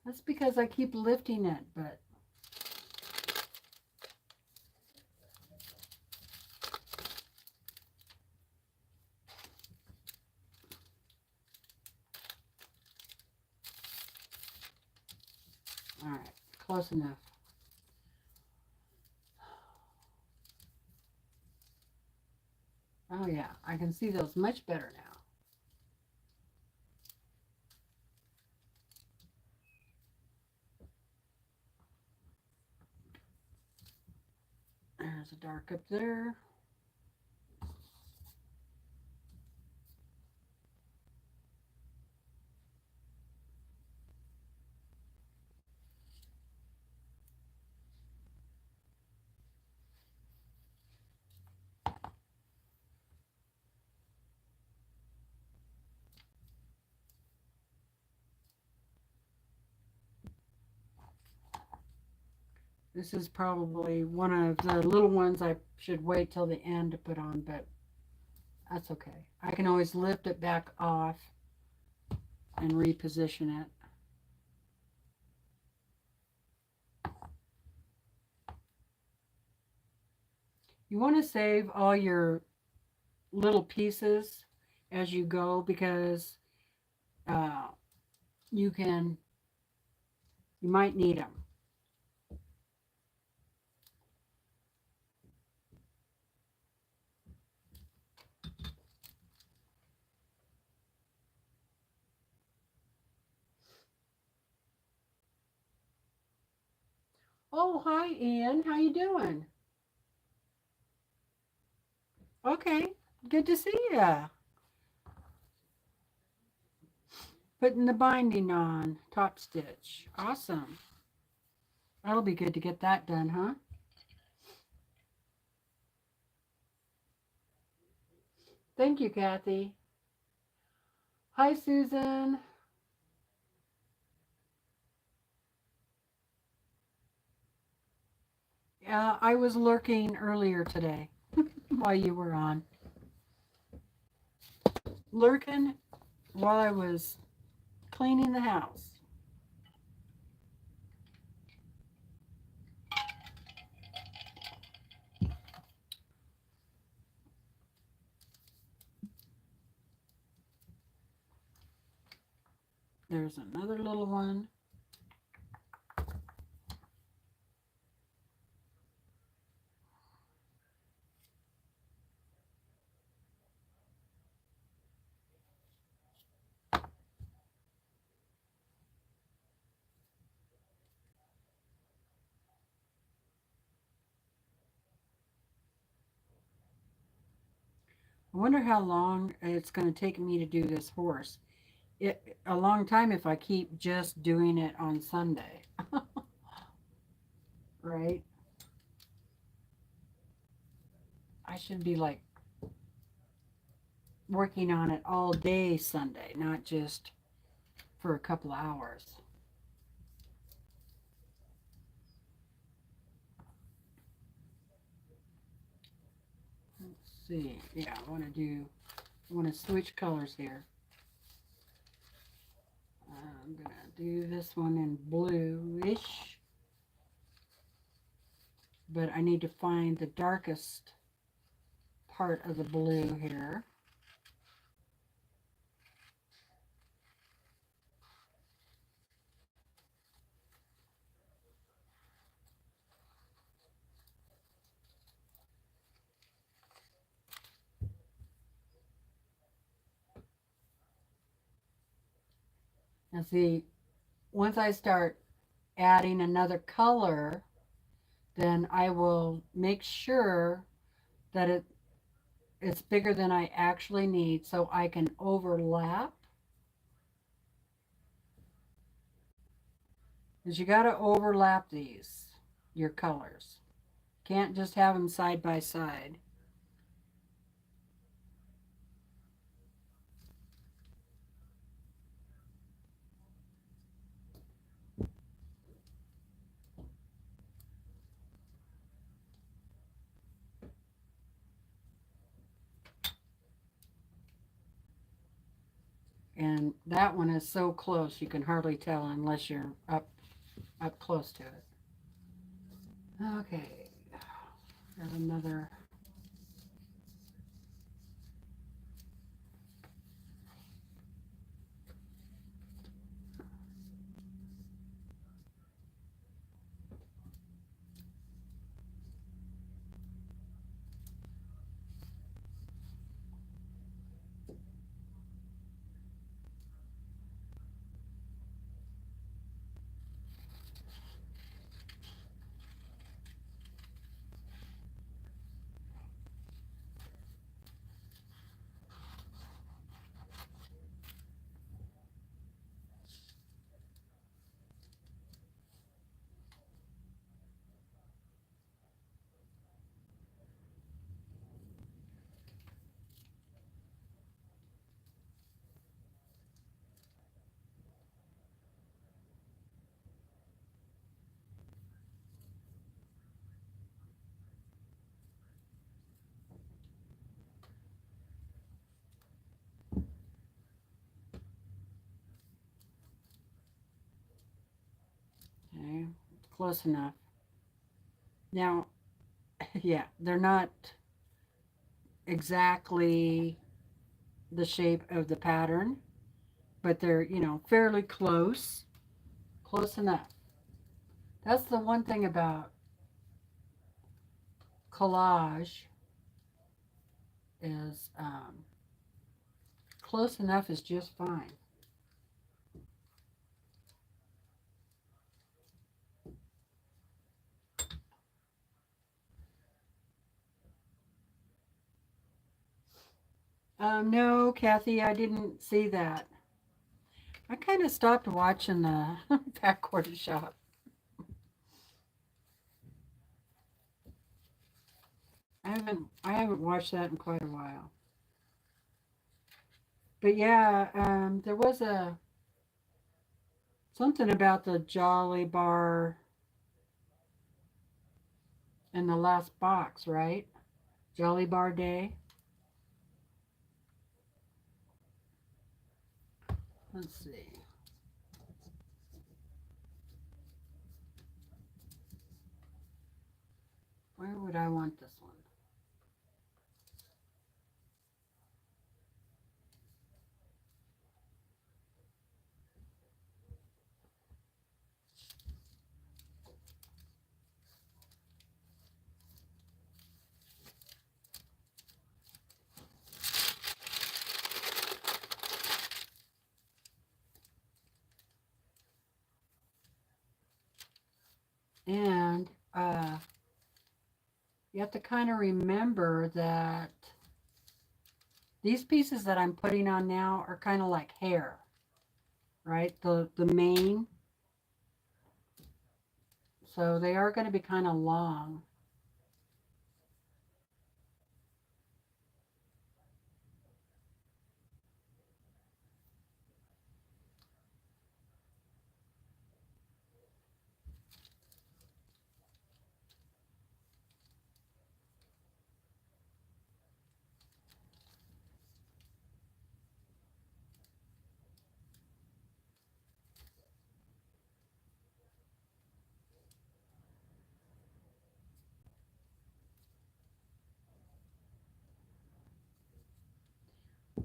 That's because I keep lifting it, but alright, close enough. Oh yeah, I can see those much better now. There's a dark up there. This is probably one of the little ones I should wait till the end to put on, but that's okay. I can always lift it back off and reposition it. You want to save all your little pieces as you go because you might need them. Oh, hi, Ian. How you doing? Okay, good to see ya. Putting the binding on, top stitch. Awesome. That'll be good to get that done, huh? Thank you, Kathy. Hi, Susan. I was lurking earlier today while you were on. Lurking while I was cleaning the house. There's another little one. I wonder how long it's going to take me to do this horse. A long time if I keep just doing it on Sunday. Right? I should be like working on it all day Sunday, not just for a couple hours. Let's see. Yeah, I want to switch colors here. I'm going to do this one in bluish. But I need to find the darkest part of the blue here. Now see, once I start adding another color, then I will make sure that it's bigger than I actually need so I can overlap. Because you got to overlap your colors. Can't just have them side by side. And that one is so close you can hardly tell unless you're up close to it. Okay, there's another. Okay, close enough. Now, yeah, they're not exactly the shape of the pattern, but they're, fairly close. Close enough. That's the one thing about collage is close enough is just fine. No, Kathy, I didn't see that. I kind of stopped watching the Fat Quarter Shop. I haven't watched that in quite a while. But yeah, there was something about the Jolly Bar in the last box, right? Jolly Bar Day. Let's see. Where would I want this one? And you have to kind of remember that these pieces that I'm putting on now are kind of like hair, right? The mane. So they are going to be kind of long.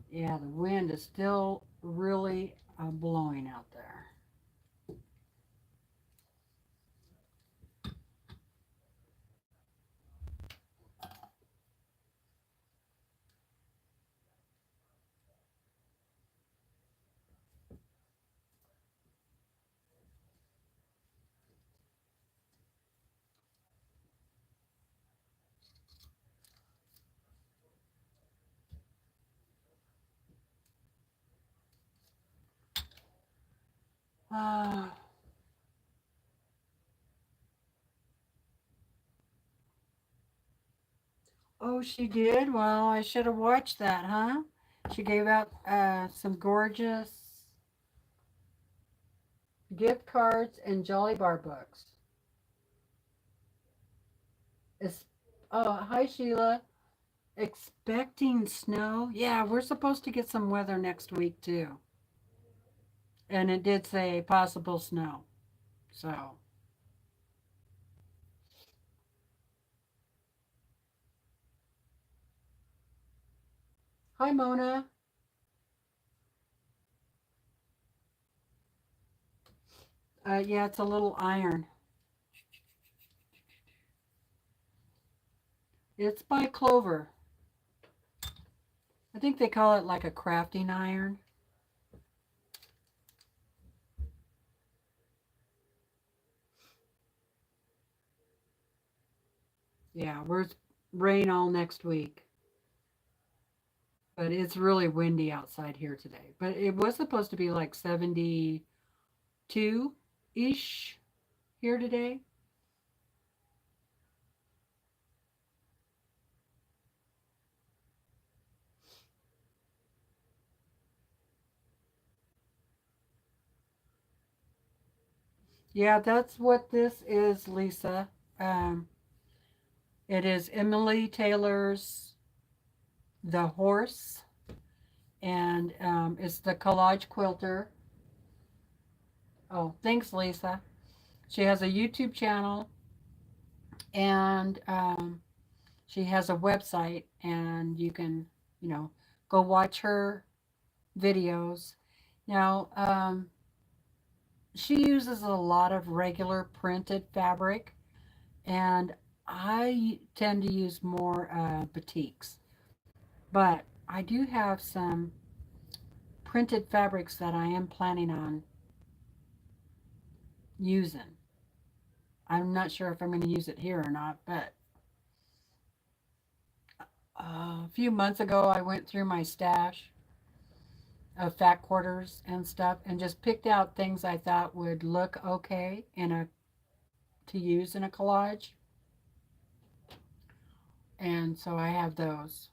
Yeah, the wind is still really blowing out there. Uh, oh, she did? Well, I should have watched that, huh? She gave out some gorgeous gift cards and Jolly Bar books. It's, oh, hi, Sheila. Expecting snow? Yeah, we're supposed to get some weather next week, too. And it did say possible snow. So, hi, Mona. Yeah, it's a little iron. It's by Clover. I think they call it like a crafting iron. Yeah, we're rain all next week. But it's really windy outside here today. But it was supposed to be like 72-ish here today. Yeah, that's what this is, Lisa. Um, it is Emily Taylor's The Horse, and it's the Collage Quilter. Oh, thanks, Lisa. She has a YouTube channel, and she has a website, and you can, you know, go watch her videos. Now, she uses a lot of regular printed fabric, and I tend to use more batiks. But I do have some printed fabrics that I am planning on using. I'm not sure if I'm going to use it here or not, but a few months ago I went through my stash of fat quarters and stuff and just picked out things I thought would look okay in a to use in a collage. And so I have those.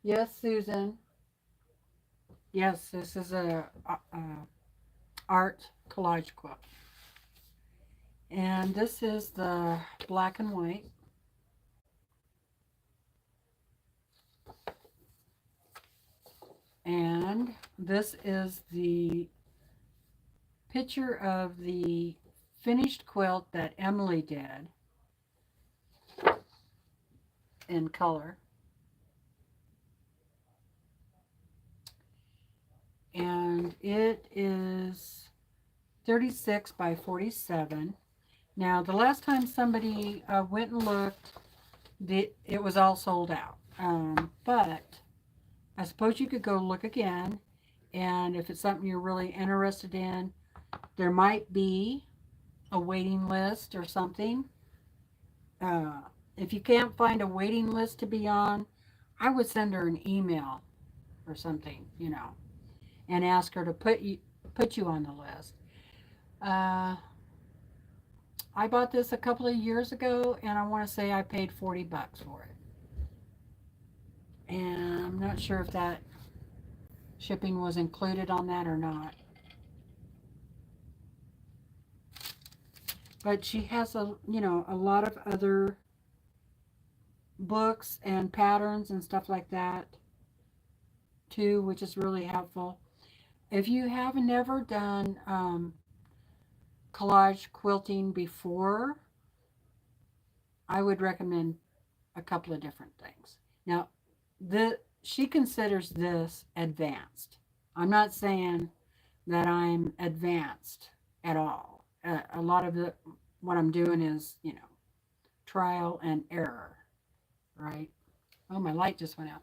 Yes, Susan. Yes, this is a art collage quilt. And this is the black and white. And this is the picture of the finished quilt that Emily did in color. And it is 36 by 47. Now, the last time somebody went and looked, it was all sold out. But I suppose you could go look again. And if it's something you're really interested in, there might be a waiting list or something. Uh, if you can't find a waiting list to be on, I would send her an email or something, and ask her to put you on the list. Uh, I bought this a couple of years ago, and I want to say I paid $40 for it. And I'm not sure if that shipping was included on that or not. But she has a lot of other books and patterns and stuff like that too, which is really helpful. If you have never done collage quilting before, I would recommend a couple of different things. Now, she considers this advanced. I'm not saying that I'm advanced at all. A lot of what I'm doing is, trial and error, right? Oh, my light just went out.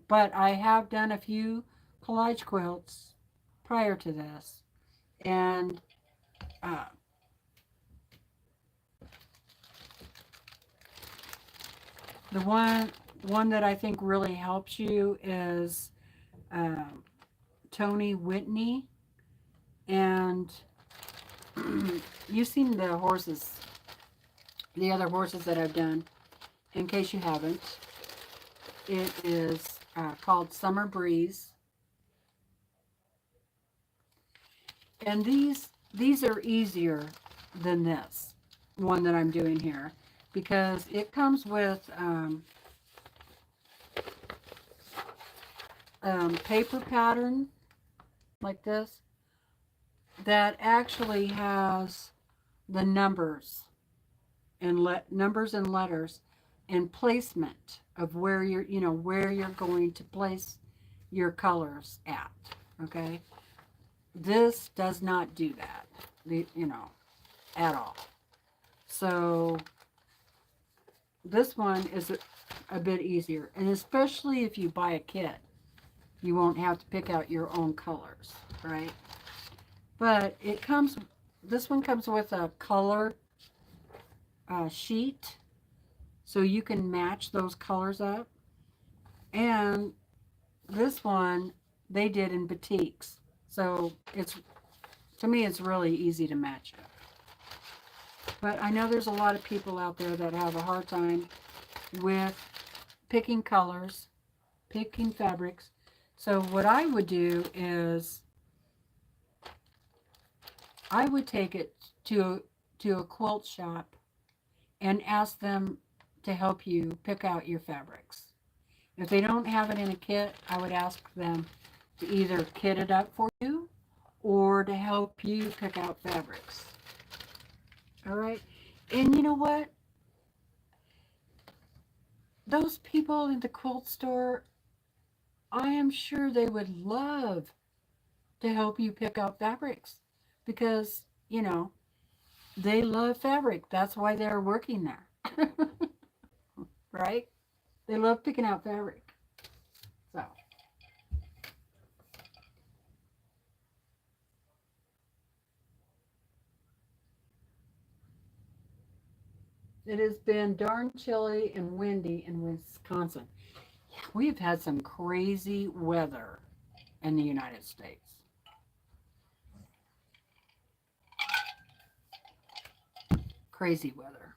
But I have done a few collage quilts prior to this, and uh, The one that I think really helps you is Tony Whitney. And you've seen the horses, the other horses that I've done. In case you haven't, it is called Summer Breeze. And these are easier than this one that I'm doing here, because it comes with paper pattern like this that actually has the numbers and numbers and letters and placement of where you're, where you're going to place your colors at. Okay, this does not do that, at all. So this one is a bit easier, and especially if you buy a kit, you won't have to pick out your own colors, right? But this one comes with a color sheet, so you can match those colors up. And this one they did in batiks, so to me it's really easy to match up. But I know there's a lot of people out there that have a hard time with picking colors, picking fabrics. So what I would do is I would take it to a quilt shop and ask them to help you pick out your fabrics. If they don't have it in a kit, I would ask them to either kit it up for you or to help you pick out fabrics. All right? And you know what? Those people in the quilt store, I am sure they would love to help you pick out fabrics, because, they love fabric. That's why they're working there. Right? They love picking out fabric. So it has been darn chilly and windy in Wisconsin. Yeah, we've had some crazy weather in the United States. Crazy weather.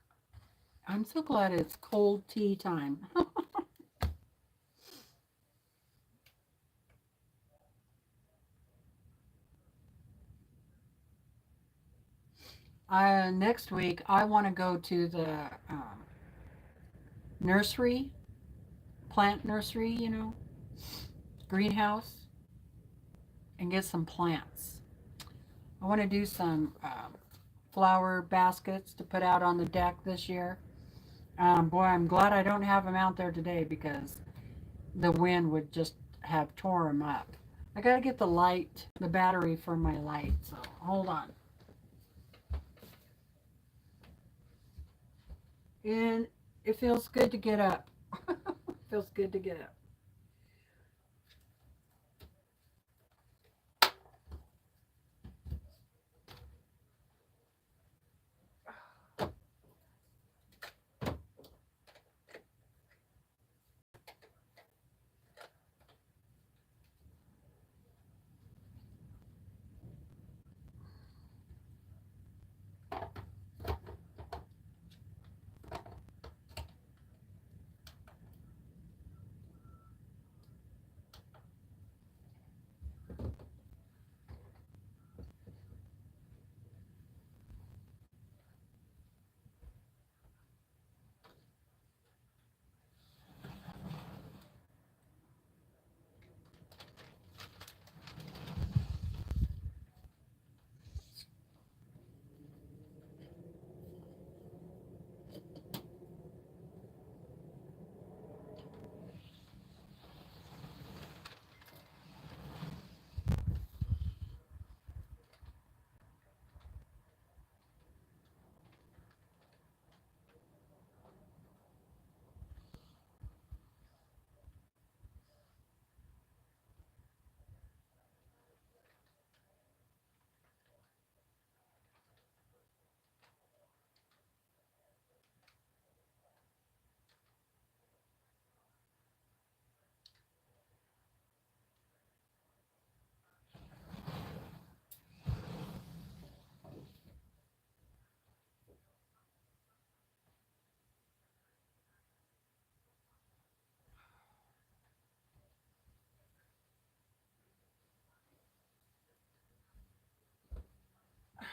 I'm so glad it's cold tea time. Next week, I want to go to the nursery, plant nursery, greenhouse, and get some plants. I want to do some flower baskets to put out on the deck this year. Boy, I'm glad I don't have them out there today, because the wind would just have tore them up. I got to get the battery for my light, so hold on. And it feels good to get up. Feels good to get up.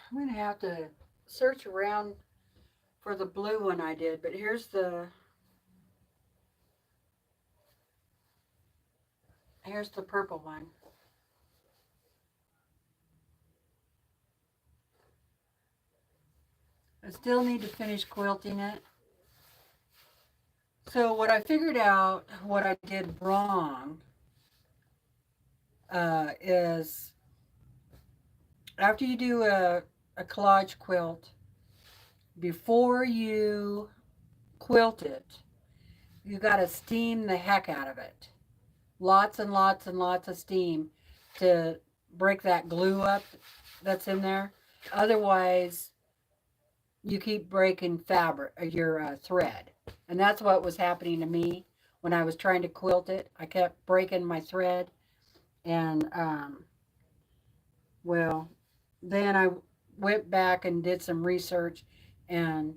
I'm going to have to search around for the blue one I did, but here's the purple one. I still need to finish quilting it. So what I figured out, what I did wrong, is after you do a collage quilt, before you quilt it, you got to steam the heck out of it. Lots and lots and lots of steam to break that glue up that's in there. Otherwise, you keep breaking fabric, your thread. And that's what was happening to me when I was trying to quilt it. I kept breaking my thread. And, well, then I went back and did some research and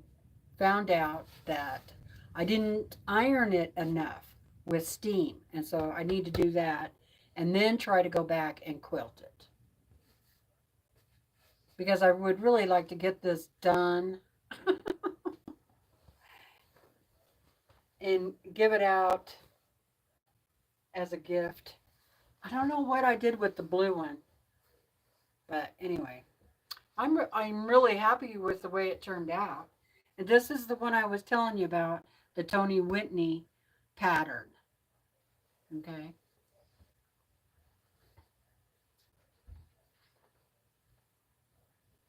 found out that I didn't iron it enough with steam. And so I need to do that and then try to go back and quilt it. Because I would really like to get this done and give it out as a gift. I don't know what I did with the blue one. But anyway, I'm really happy with the way it turned out. And this is the one I was telling you about, the Tony Whitney pattern. Okay.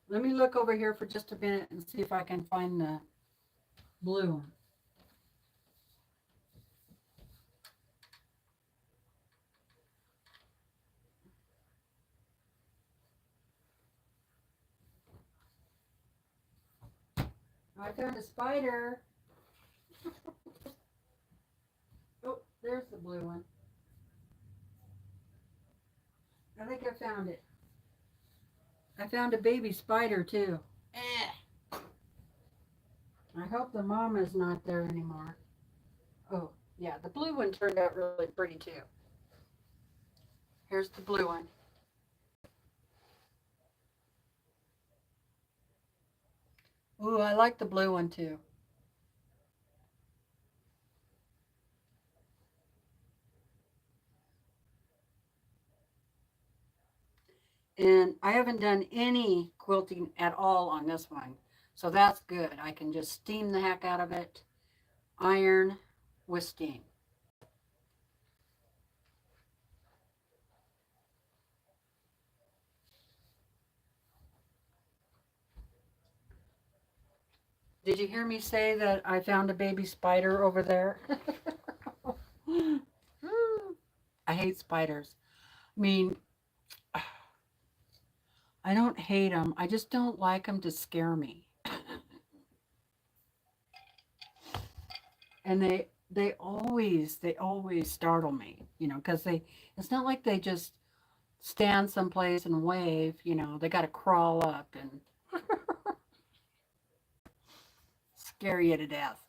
Let me look over here for just a minute and see if I can find the blue one. I found a spider. Oh, there's the blue one. I think I found it. I found a baby spider too. I hope the mom is not there anymore. Oh, yeah, the blue one turned out really pretty too. Here's the blue one. Ooh, I like the blue one too. And I haven't done any quilting at all on this one. So that's good. I can just steam the heck out of it. Iron with steam. Did you hear me say that I found a baby spider over there? I hate spiders. I mean, I don't hate them. I just don't like them to scare me. And they always startle me, because it's not like they just stand someplace and wave, they got to crawl up and scare you to death.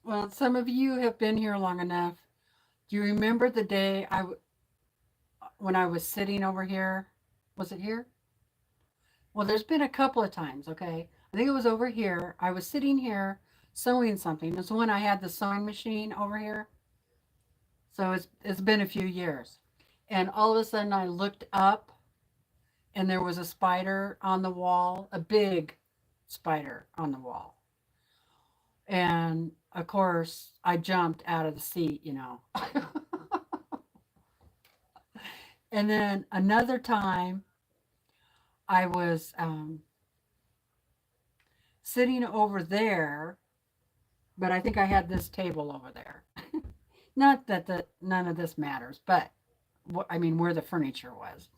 Well, some of you have been here long enough. Do you remember the day when I was sitting over here? Was it here? Well, there's been a couple of times, okay? I think it was over here. I was sitting here sewing something. It's when I had the sewing machine over here. So it's been a few years. And all of a sudden I looked up and there was a spider on the wall, a big spider on the wall. And of course, I jumped out of the seat. And then another time, I was sitting over there, but I think I had this table over there. Not that none of this matters, but I mean, where the furniture was.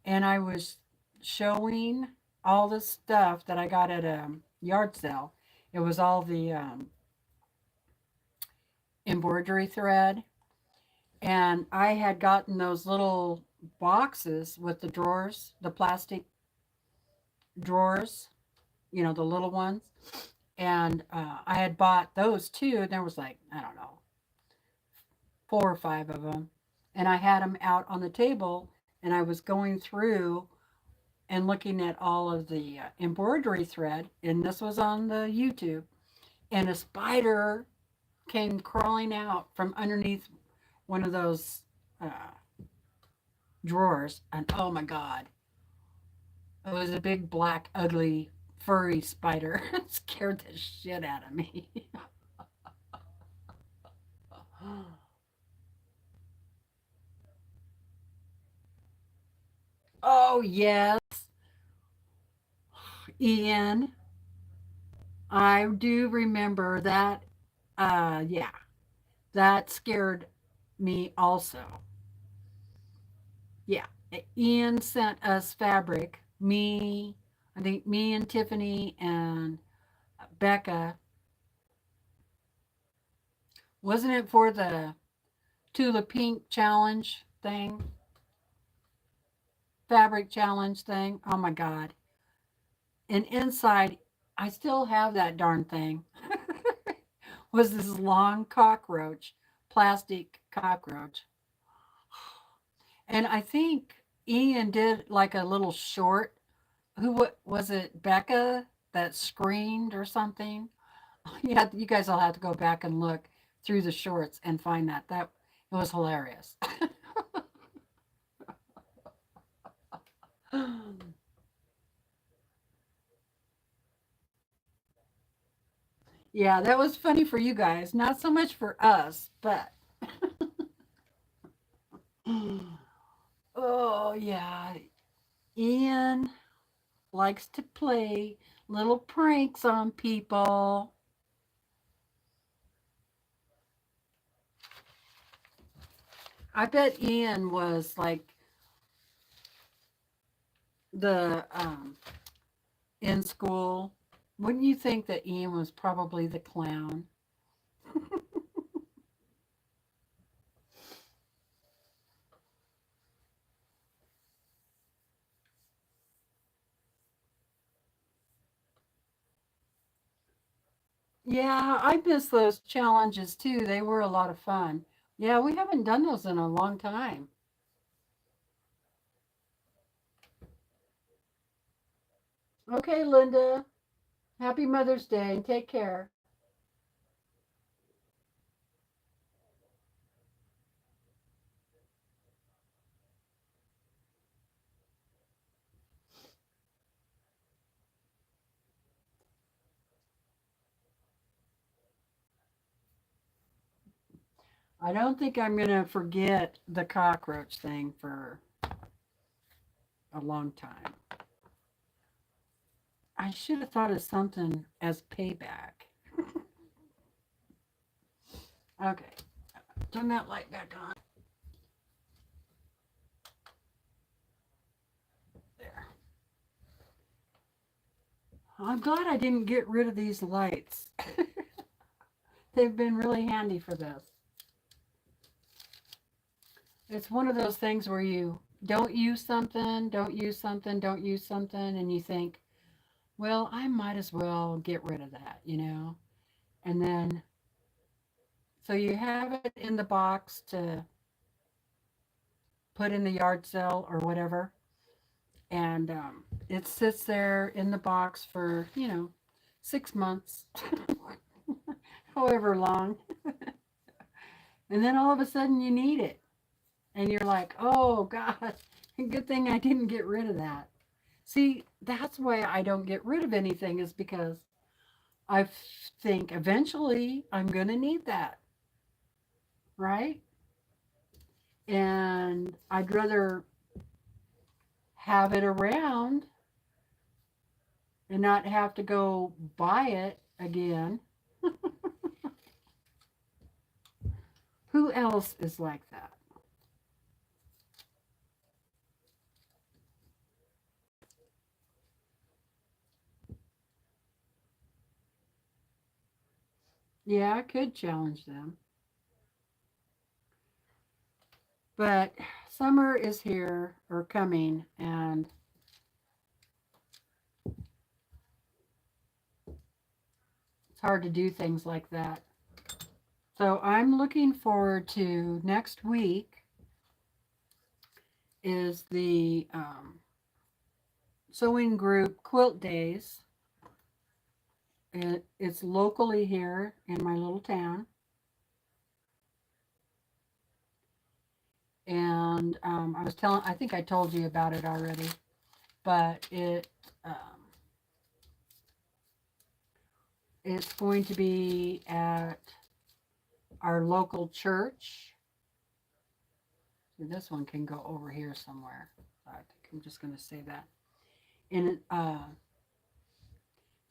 And I was showing all the stuff that I got at a yard sale. It was all the embroidery thread. And I had gotten those little boxes with the drawers, the plastic drawers, the little ones. And I had bought those too, and there was like, I don't know, 4 or 5 of them. And I had them out on the table, and I was going through and looking at all of the embroidery thread, and this was on the YouTube, and a spider came crawling out from underneath one of those uh, drawers, and oh my God, it was a big, black, ugly, furry spider. It scared the shit out of me. Oh, yes, Ian. I do remember that. Yeah, that scared me also. Yeah, Ian sent us fabric. I think me and Tiffany and Becca. Wasn't it for the Tula Pink challenge thing? Fabric challenge thing? Oh my God. And inside, I still have that darn thing. Was this long cockroach, plastic cockroach. And I think Ian did like a little short. Who was it? Becca that screamed or something? Yeah, you guys will have to go back and look through the shorts and find that. That it was hilarious. Yeah, that was funny for you guys. Not so much for us, but oh yeah, Ian likes to play little pranks on people. I bet Ian was like the in school. Wouldn't you think that Ian was probably the clown? Yeah, I miss those challenges too. They were a lot of fun. Yeah, we haven't done those in a long time. Okay, Linda. Happy Mother's Day and take care. I don't think I'm going to forget the cockroach thing for a long time. I should have thought of something as payback. Okay, turn that light back on. There. I'm glad I didn't get rid of these lights. They've been really handy for this. It's one of those things where you don't use something, don't use something, don't use something, and you think, well, I might as well get rid of that, you know? And then, so you have it in the box to put in the yard sale or whatever. And it sits there in the box for, 6 months, however long. And then all of a sudden you need it. And you're like, oh, God, good thing I didn't get rid of that. See, that's why I don't get rid of anything, is because I think eventually I'm going to need that, right? And I'd rather have it around and not have to go buy it again. Who else is like that? Yeah, I could challenge them. But summer is here or coming, and It's hard to do things like that. So I'm looking forward to next week is the sewing group quilt days. It's locally here in my little town. And I think I told you about it already, but it's going to be at our local church. See, this one can go over here somewhere. I think I'm just going to say that. And it's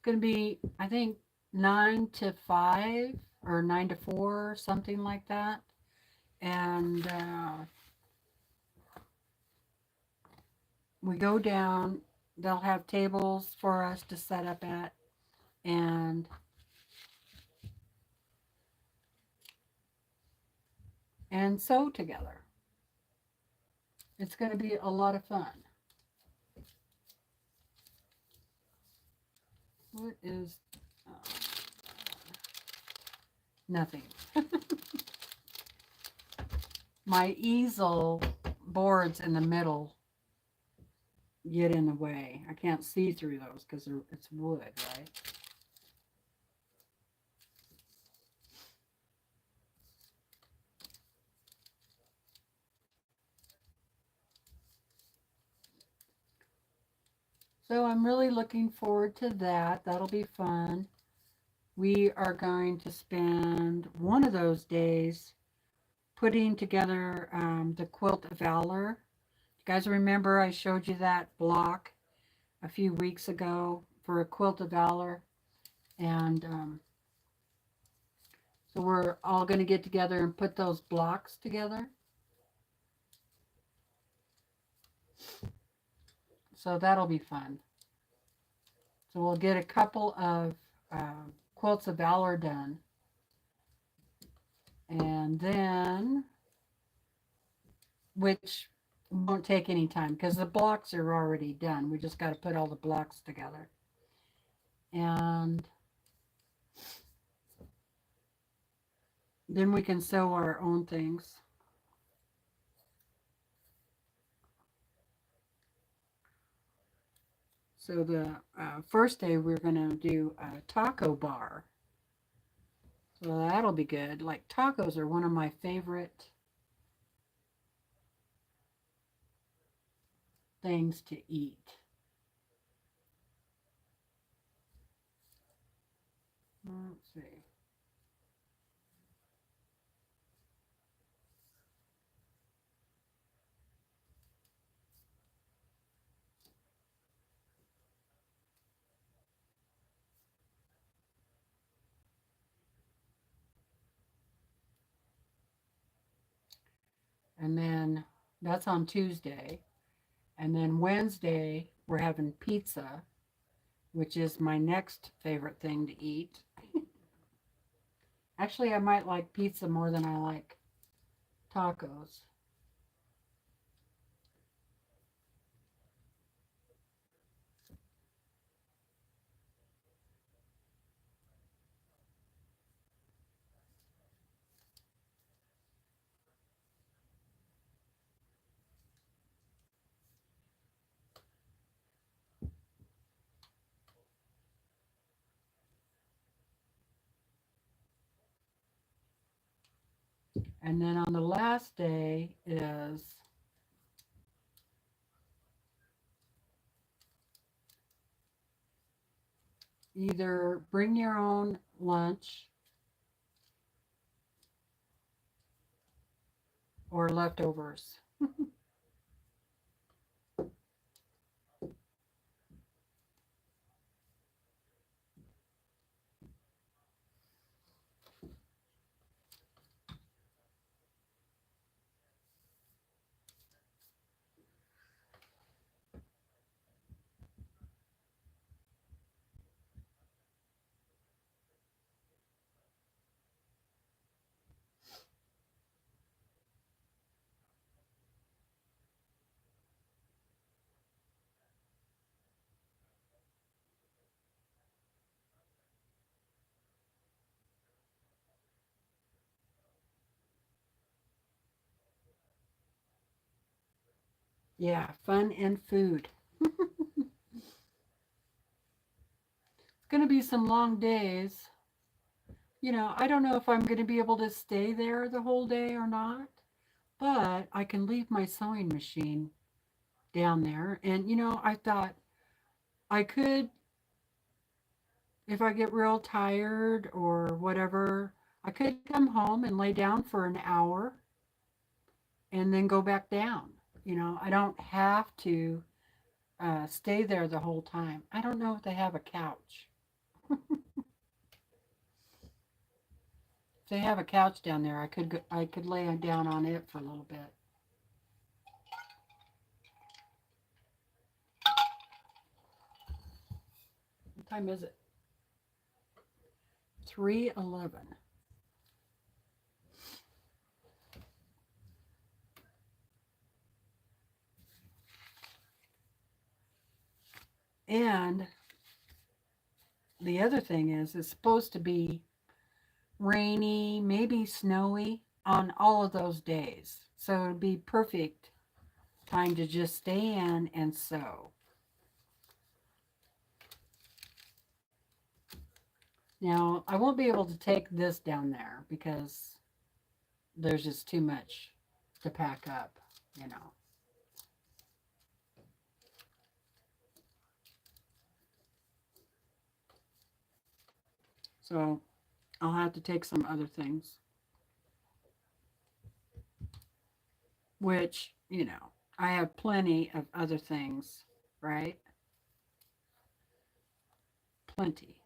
going to be, I think, 9 to 5 or 9 to 4, something like that. And we go down. They'll have tables for us to set up at. And sew together. It's going to be a lot of fun. What is nothing? My easel boards in the middle get in the way. I can't see through those because it's wood, right? So I'm really looking forward to that. That'll be fun. We are going to spend one of those days putting together the Quilt of Valor. You guys remember I showed you that block a few weeks ago for a Quilt of Valor? And so we're all going to get together and put those blocks together. So that'll be fun. So we'll get a couple of Quilts of Valor done. And then, which won't take any time because the blocks are already done. We just got to put all the blocks together. And then we can sew our own things. So the first day we're going to do a taco bar. So that'll be good. Like tacos are one of my favorite things to eat. Let's see. And then that's on Tuesday. And then Wednesday, we're having pizza, which is my next favorite thing to eat. Actually, I might like pizza more than I like tacos. And then on the last day is either bring your own lunch or leftovers. Yeah, fun and food. It's going to be some long days. You know, I don't know if I'm going to be able to stay there the whole day or not, but I can leave my sewing machine down there. And, you know, I thought I could, if I get real tired or whatever, I could come home and lay down for an hour and then go back down. You know, I don't have to stay there the whole time. I don't know if they have a couch. If they have a couch down there, I could lay down on it for a little bit. What time is it? 3:11. And the other thing is, it's supposed to be rainy, maybe snowy on all of those days. So it'd be perfect time to just stay in and sew. Now, I won't be able to take this down there because there's just too much to pack up, you know. So I'll have to take some other things, which, you know, I have plenty of other things, right? Plenty.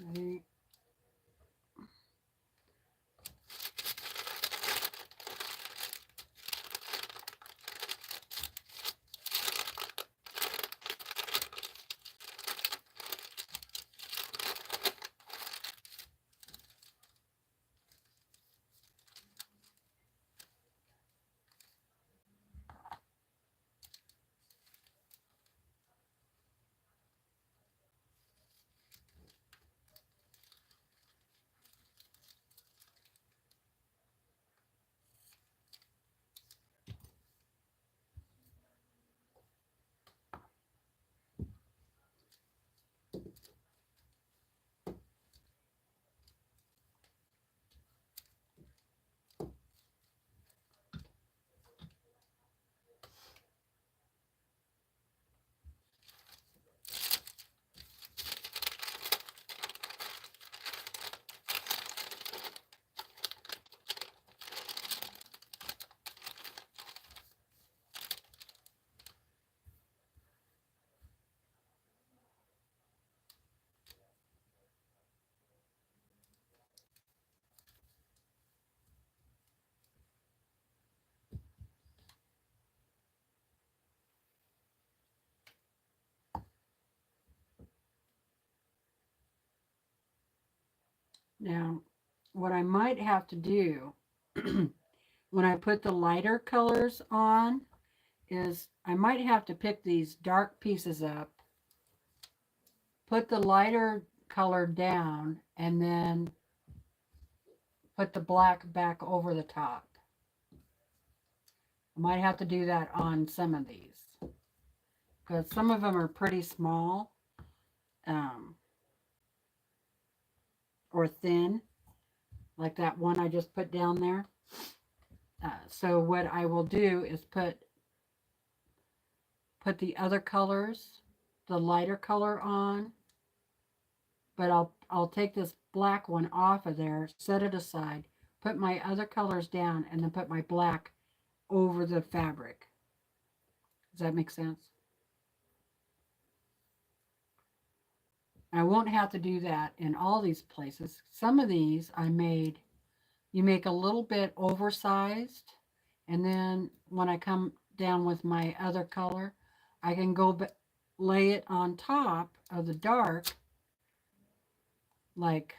Right. Now, what I might have to do when I put the lighter colors on is I might have to pick these dark pieces up, put the lighter color down, and then put the black back over the top. I might have to do that on some of these because some of them are pretty small or thin, like that one I just put down there. So what I will do is put the other colors, the lighter color on, but I'll take this black one off of there, set it aside, put my other colors down, and then put my black over the fabric. Does that make sense? I won't have to do that in all these places. Some of these I made, you make a little bit oversized, and then when I come down with my other color, I can go lay it on top of the dark, like,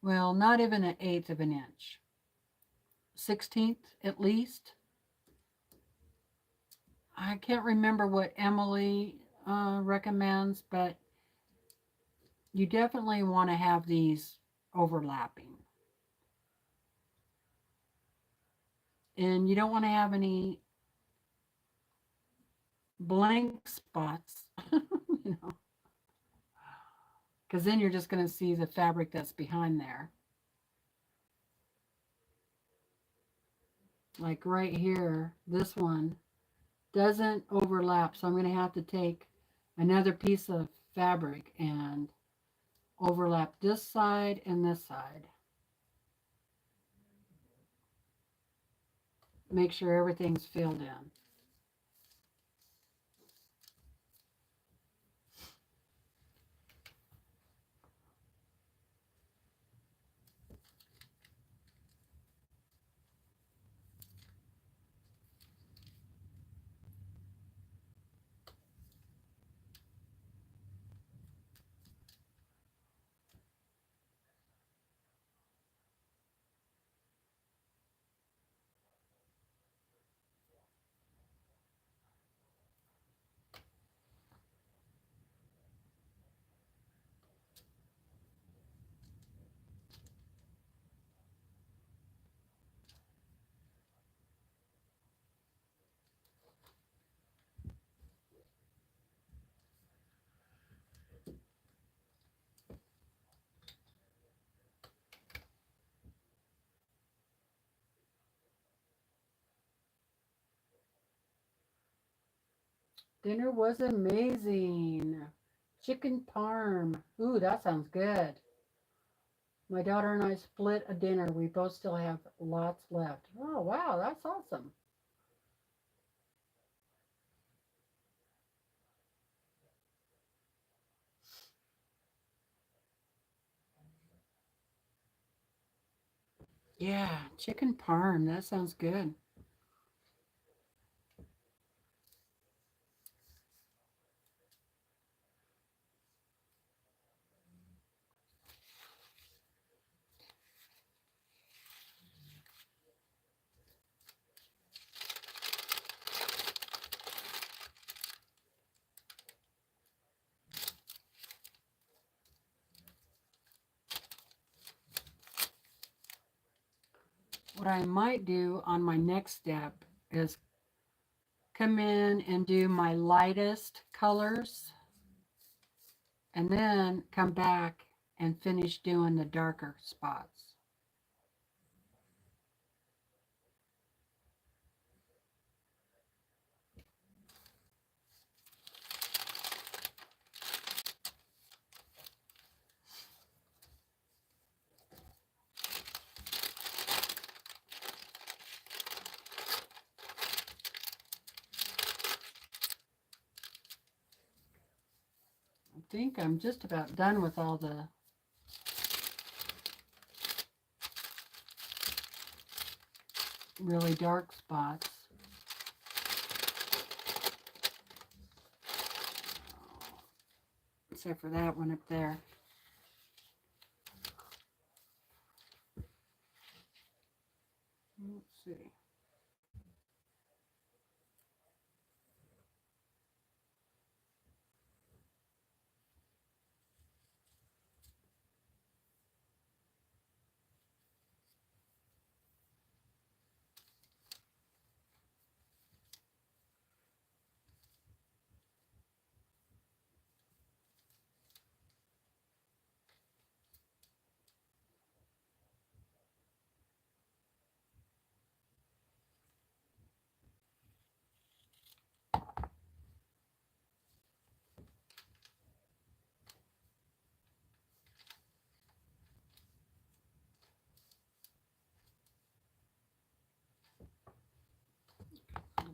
well, not even 1/8 of an inch, 1/16 at least. I can't remember what Emily recommends, but you definitely want to have these overlapping. And you don't want to have any blank spots, you know, because then you're just going to see the fabric that's behind there. Like right here, this one doesn't overlap, so I'm going to have to take another piece of fabric and overlap this side and this side. Make sure everything's filled in. Dinner was amazing. Chicken parm. Ooh, that sounds good. My daughter and I split a dinner. We both still have lots left. Oh, wow, that's awesome. Yeah, chicken parm. That sounds good. What I might do on my next step is come in and do my lightest colors and then come back and finish doing the darker spots. I think I'm just about done with all the really dark spots. Except for that one up there. Let's see.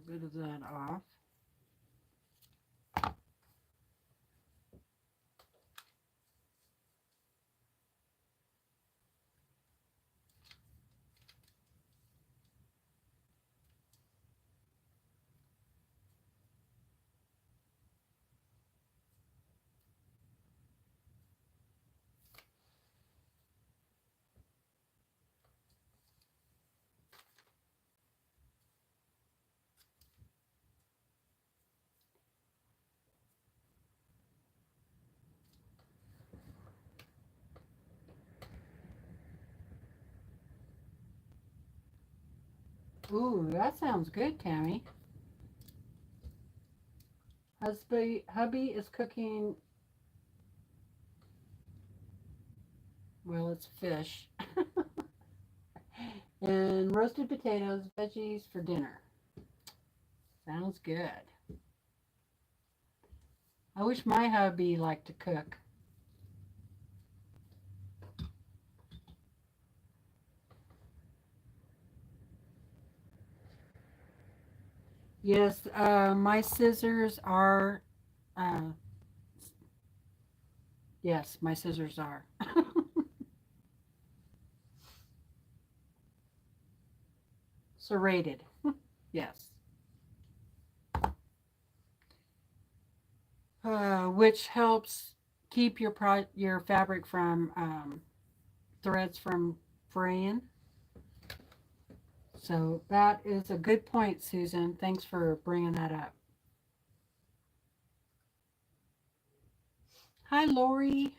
bit of that off. Ooh, that sounds good, Tammy. Hubby is cooking, well, it's fish, and roasted potatoes, veggies for dinner. Sounds good. I wish my hubby liked to cook. Yes, my scissors are, uh, yes, my scissors are. Serrated. Yes. Which helps keep your fabric from threads from fraying. So that is a good point, Susan. Thanks for bringing that up. Hi, Lori.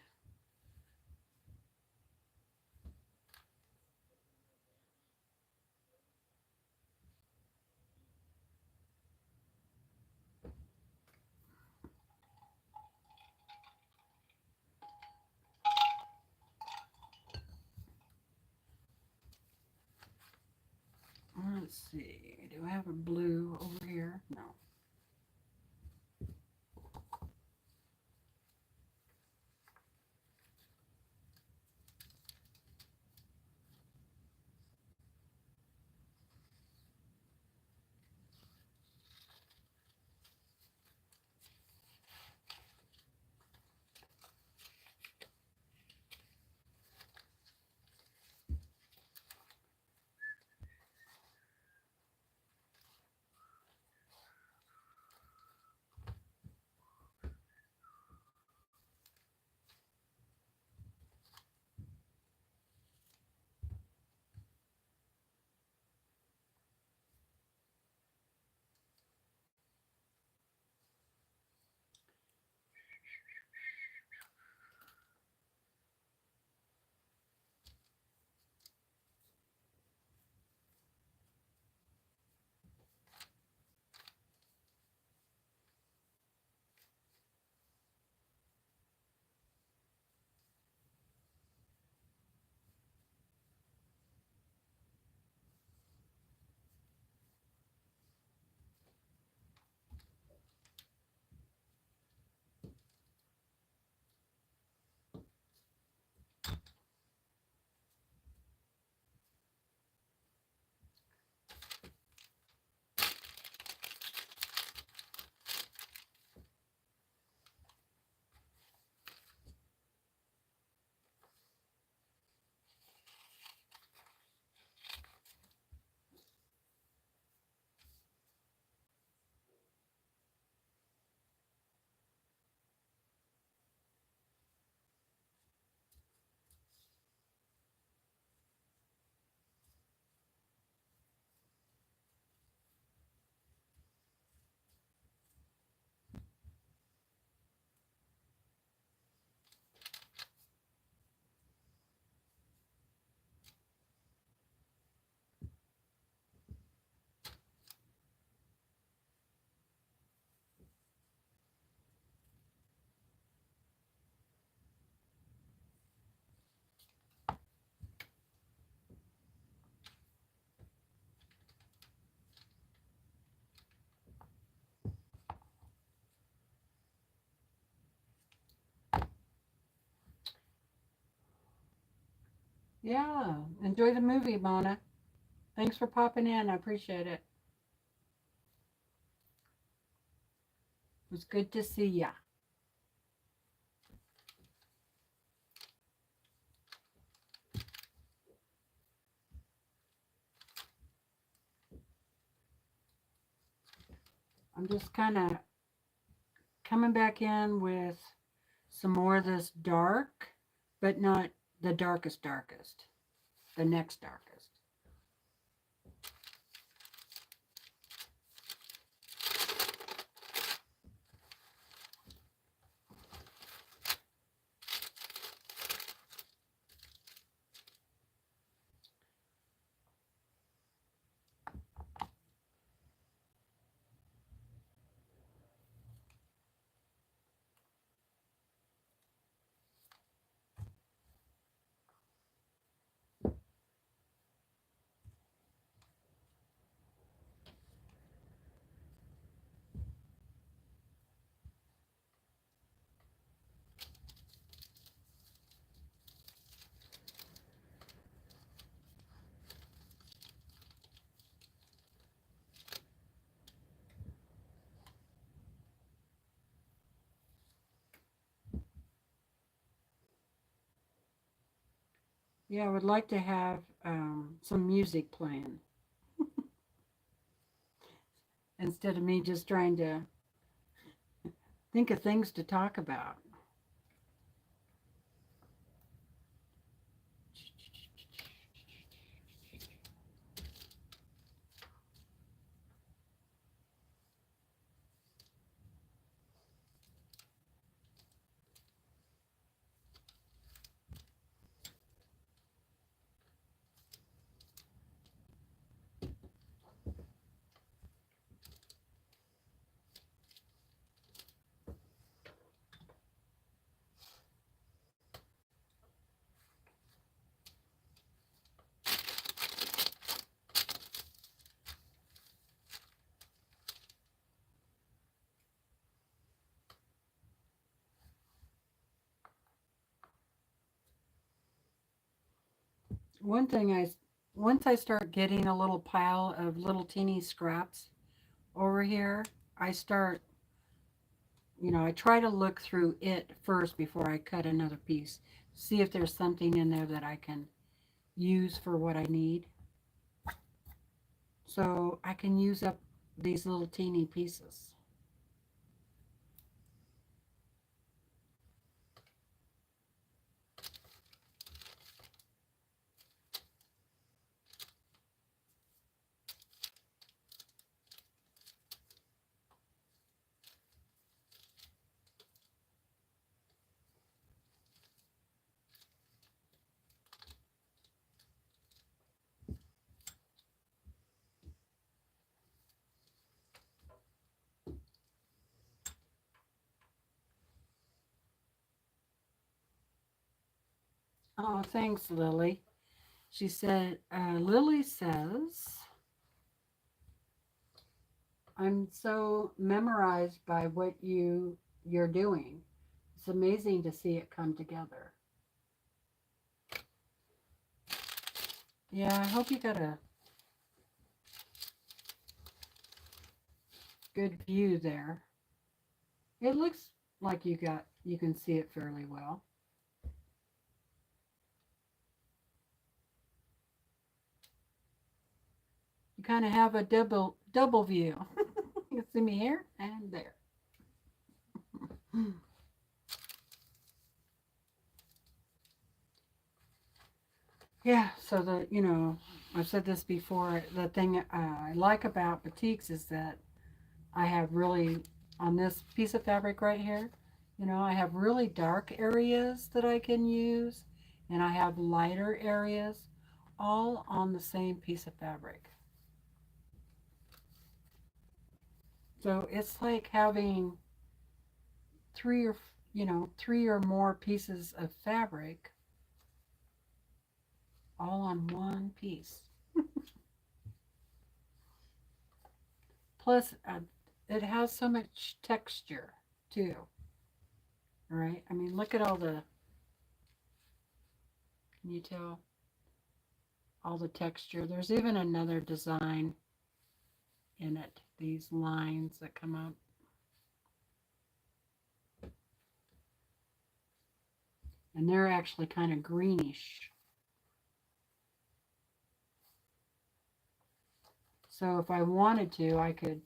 Let's see. Do I have a blue over here? No. Yeah. Enjoy the movie, Mona. Thanks for popping in. I appreciate it. It was good to see ya. I'm just kind of coming back in with some more of this dark, but not the darkest, the next darkest. Yeah, I would like to have some music playing instead of me just trying to think of things to talk about. One thing once I start getting a little pile of little teeny scraps over here, I start, I try to look through it first before I cut another piece. See if there's something in there that I can use for what I need. So I can use up these little teeny pieces. Oh, thanks, Lily. She said, Lily says, I'm so memorized by what you're doing. It's amazing to see it come together. Yeah, I hope you got a good view there. It looks like you can see it fairly well. You kind of have a double view. You can see me here and there. Yeah, so I've said this before, the thing I like about batiks is that I have really, on this piece of fabric right here, I have really dark areas that I can use, and I have lighter areas, all on the same piece of fabric. So it's like having three or more pieces of fabric all on one piece. Plus, it has so much texture too, right? I mean, look at can you tell all the texture? There's even another design in it, these lines that come up. And they're actually kind of greenish. So if I wanted to, I could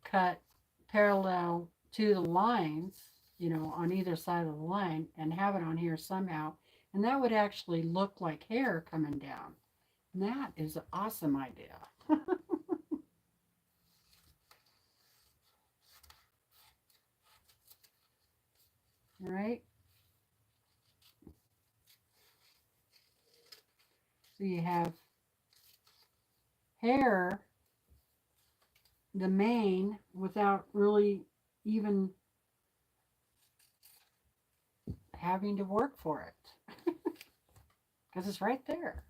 cut parallel to the lines, you know, on either side of the line and have it on here somehow. And that would actually look like hair coming down. And that is an awesome idea. All right. So you have hair, the mane, without really even having to work for it. Because it's right there.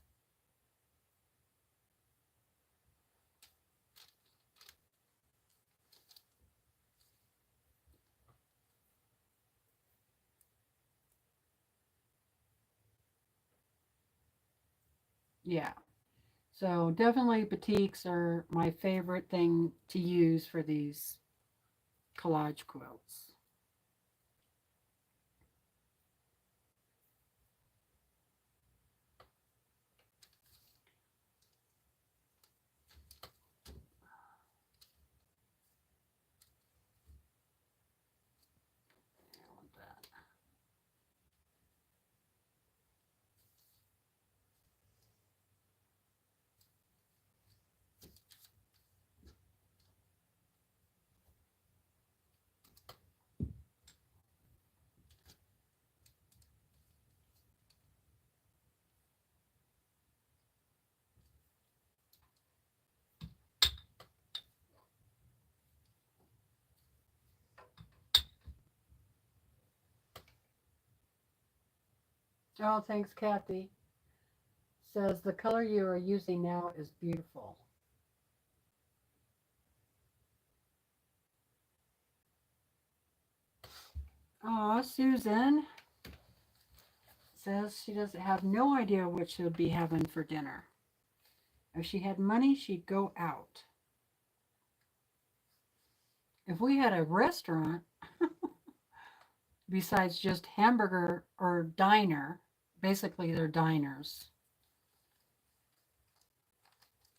Yeah. So definitely batiks are my favorite thing to use for these collage quilts. Oh, thanks, Kathy. Says the color you are using now is beautiful. Oh, Susan says she doesn't have no idea what she'll be having for dinner. If she had money, she'd go out. If we had a restaurant, besides just hamburger or diner, basically they're diners,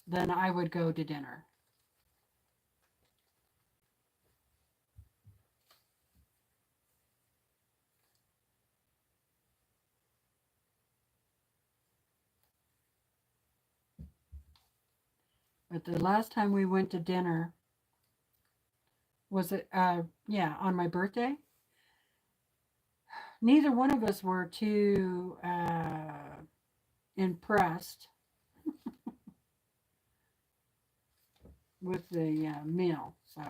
then I would go to dinner. But the last time we went to dinner, was it, yeah, on my birthday? Neither one of us were too impressed with the meal. So,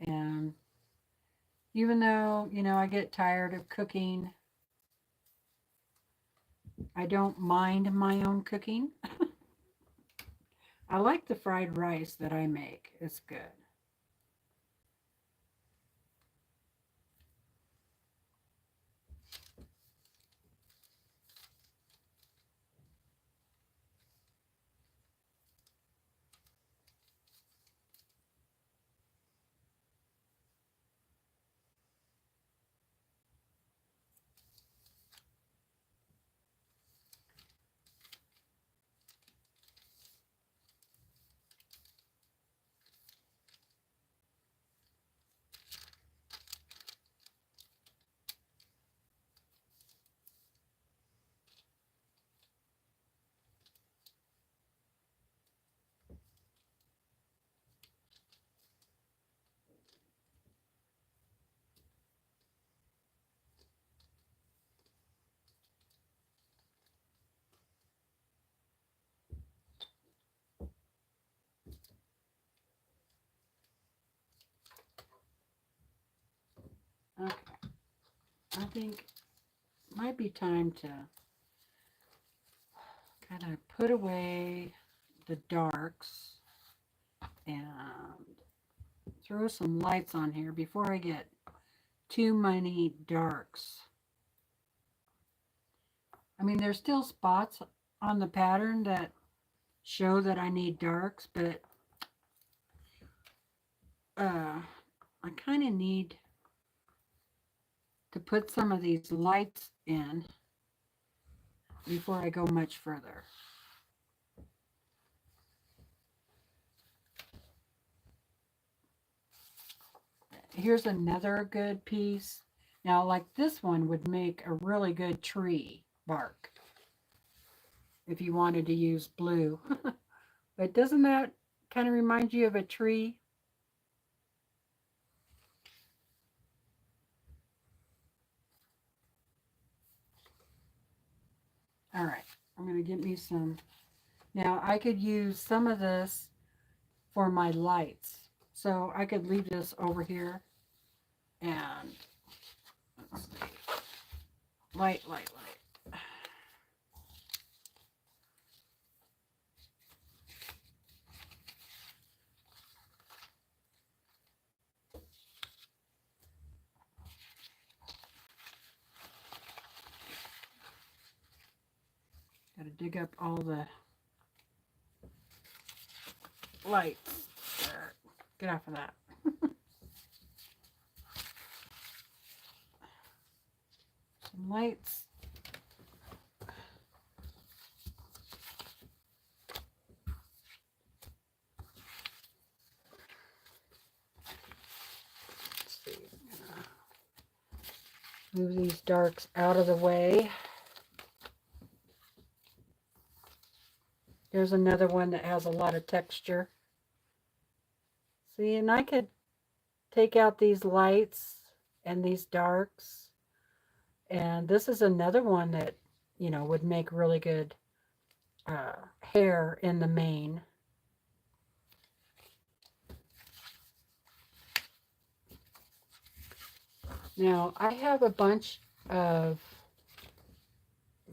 and even though, you know, I get tired of cooking, I don't mind my own cooking. I like the fried rice that I make. It's good. Okay. I think it might be time to kind of put away the darks and throw some lights on here before I get too many darks I mean, there's still spots on the pattern that show that I need darks, but I kind of need to put some of these lights in before I go much further. Here's another good piece. Now, like this one would make a really good tree bark if you wanted to use blue. But doesn't that kind of remind you of a tree? All right, I'm going to get me some. Now, I could use some of this for my lights. So I could leave this over here and let's see. Light. Got to dig up all the lights. There. Get off of that. Some lights. Let's see. Move these darks out of the way. There's another one that has a lot of texture. See, and I could take out these lights and these darks. And this is another one that, you know, would make really good hair in the mane. Now, I have a bunch of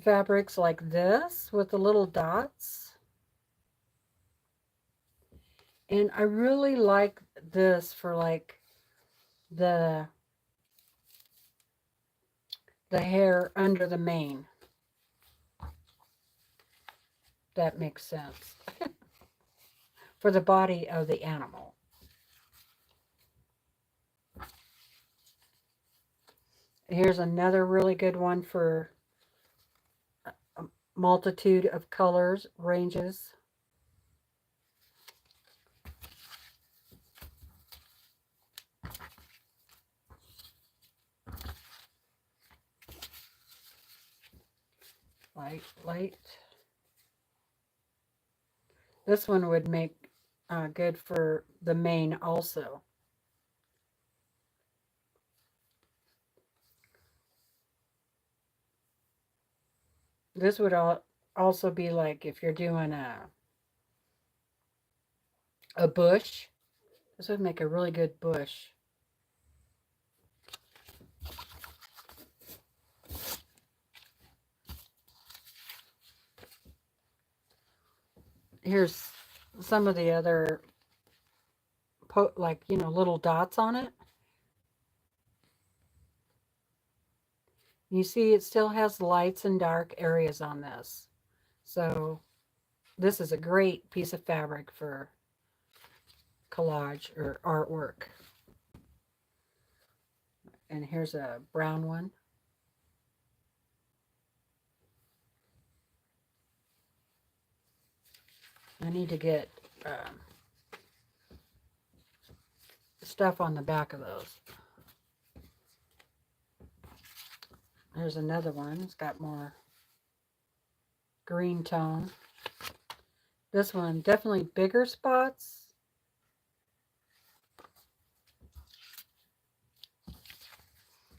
fabrics like this with the little dots. And I really like this for like the hair under the mane. That makes sense. For the body of the animal. Here's another really good one for a multitude of colors, ranges. Light. This one would make good for the mane also. This would also be like if you're doing a bush. This would make a really good bush. Here's some of the other, like, you know, little dots on it. You see it still has lights and dark areas on this. So this is a great piece of fabric for collage or artwork. And here's a brown one. I need to get stuff on the back of those. There's another one. It's got more green tone. This one, definitely bigger spots.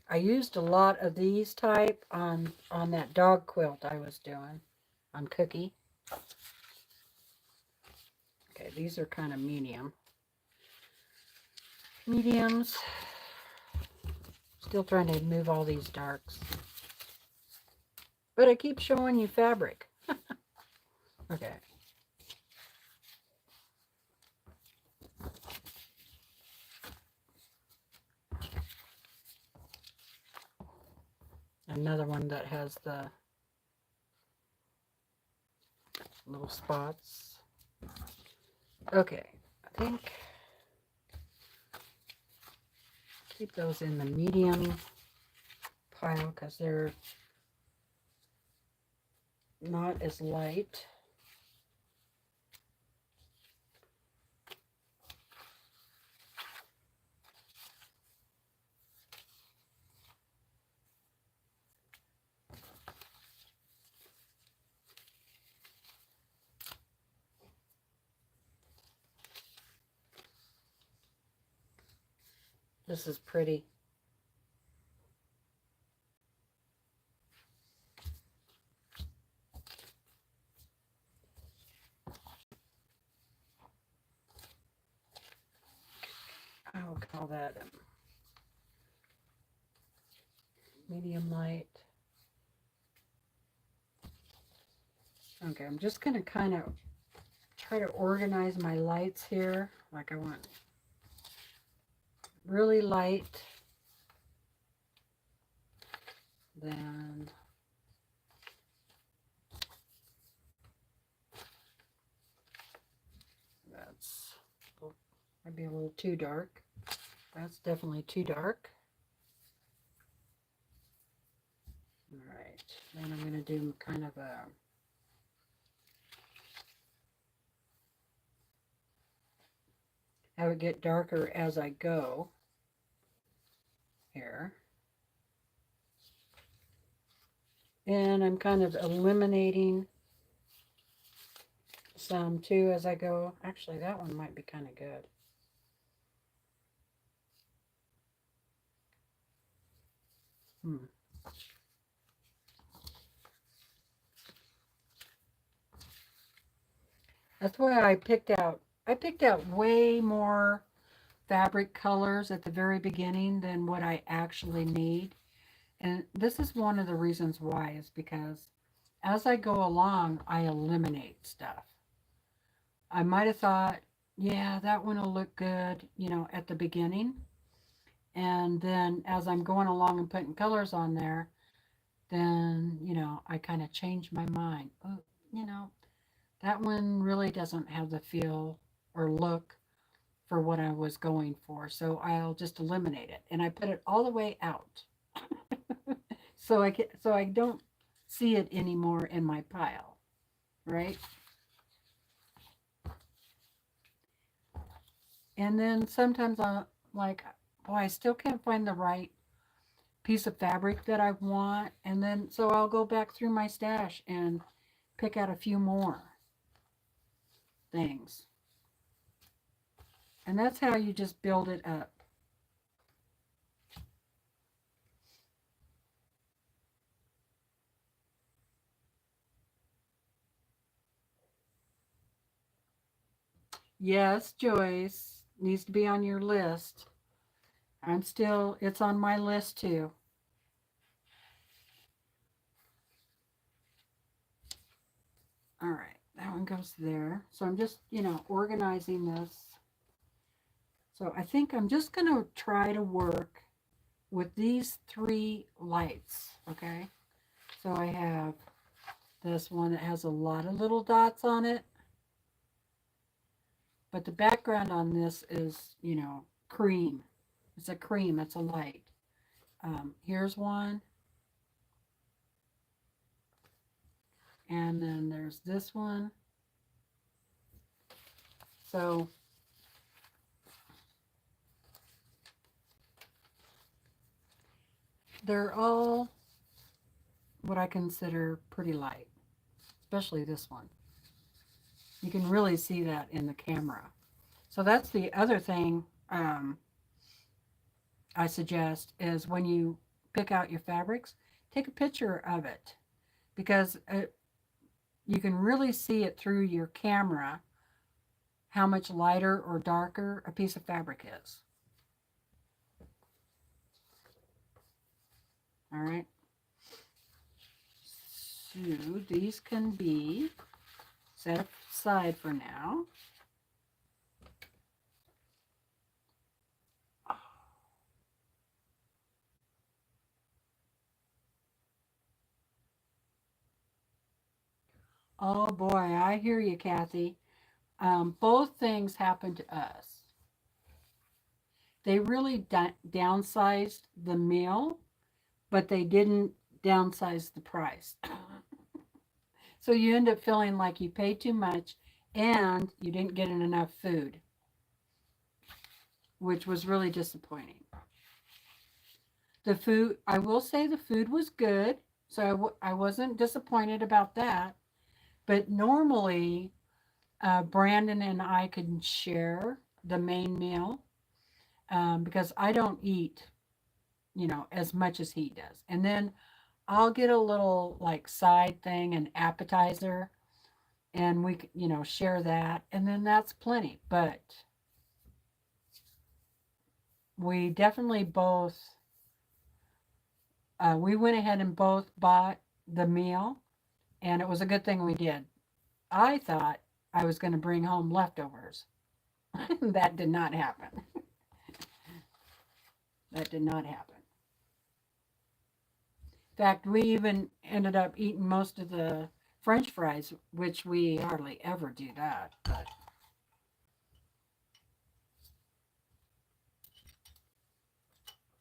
I used a lot of these type on that dog quilt I was doing on Cookie. Okay, these are kind of mediums. Still trying to move all these darks. But I keep showing you fabric. Okay. Another one that has the little spots. Okay, I think keep those in the medium pile because they're not as light. This is pretty. I will call that medium light. Okay, I'm just going to kind of try to organize my lights here. Like I want really light, then that's might be a little too dark. That's definitely too dark. All right, then I'm going to do kind of a have it get darker as I go here. And I'm kind of eliminating some too as I go. Actually, that one might be kind of good. That's why I picked out way more fabric colors at the very beginning than what I actually need. And this is one of the reasons why, is because as I go along, I eliminate stuff. I might have thought, yeah, that one will look good, you know, at the beginning. And then as I'm going along and putting colors on there, then, you know, I kind of change my mind. Oh, you know, that one really doesn't have the feel or look for what I was going for. So I'll just eliminate it. And I put it all the way out. so I don't see it anymore in my pile, right? And then sometimes I'm like, boy, I still can't find the right piece of fabric that I want. And then so I'll go back through my stash and pick out a few more things. And that's how you just build it up. Yes, Joyce, needs to be on your list. It's on my list too. All right, that one goes there. So I'm just, you know, organizing this. So I think I'm just going to try to work with these three lights, okay? So I have this one that has a lot of little dots on it. But the background on this is, you know, cream. It's a cream, it's a light. Here's one. And then there's this one. So they're all what I consider pretty light, especially this one. You can really see that in the camera. So that's the other thing I suggest is when you pick out your fabrics, take a picture of it, because you can really see it through your camera how much lighter or darker a piece of fabric is. All right. So these can be set aside for now. Oh boy, I hear you, Kathy. Both things happened to us. They really downsized the meal, but they didn't downsize the price. So you end up feeling like you paid too much and you didn't get enough food, which was really disappointing. The food, I will say the food was good, so I wasn't disappointed about that. But normally, Brandon and I can share the main meal because I don't eat, as much as he does. And then I'll get a little like side thing, an appetizer, and we, share that. And then that's plenty. But we definitely both, we went ahead and both bought the meal. And it was a good thing we did. I thought I was going to bring home leftovers. That did not happen. That did not happen. In fact, we even ended up eating most of the French fries, which we hardly ever do that. But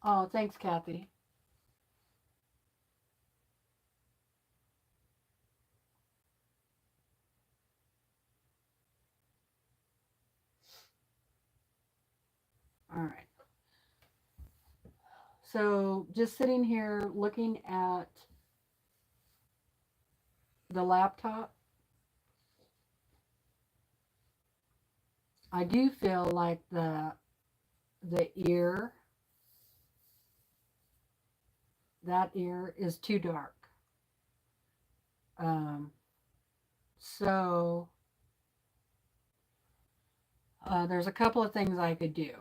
oh, thanks, Kathy. All right. So just sitting here looking at the laptop, I do feel like the ear, that ear is too dark. Um, so there's a couple of things I could do.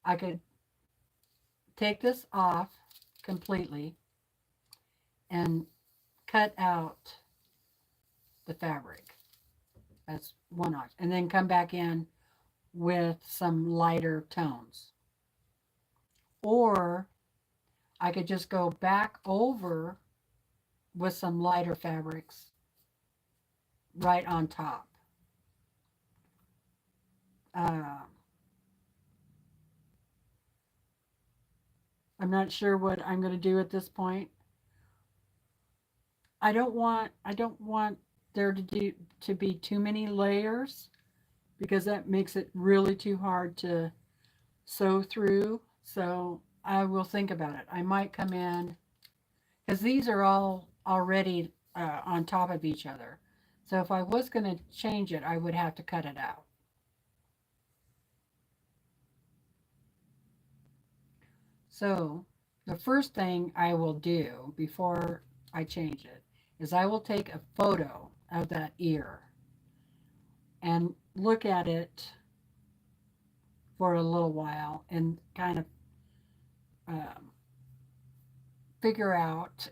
I could take this off completely and cut out the fabric. That's one option. And then come back in with some lighter tones. Or I could just go back over with some lighter fabrics right on top. Uh, I'm not sure what I'm going to do at this point. I don't want there to be too many layers because that makes it really too hard to sew through. So I will think about it. I might come in because these are all already on top of each other. So if I was going to change it, I would have to cut it out. So the first thing I will do before I change it is I will take a photo of that ear and look at it for a little while and kind of um, figure out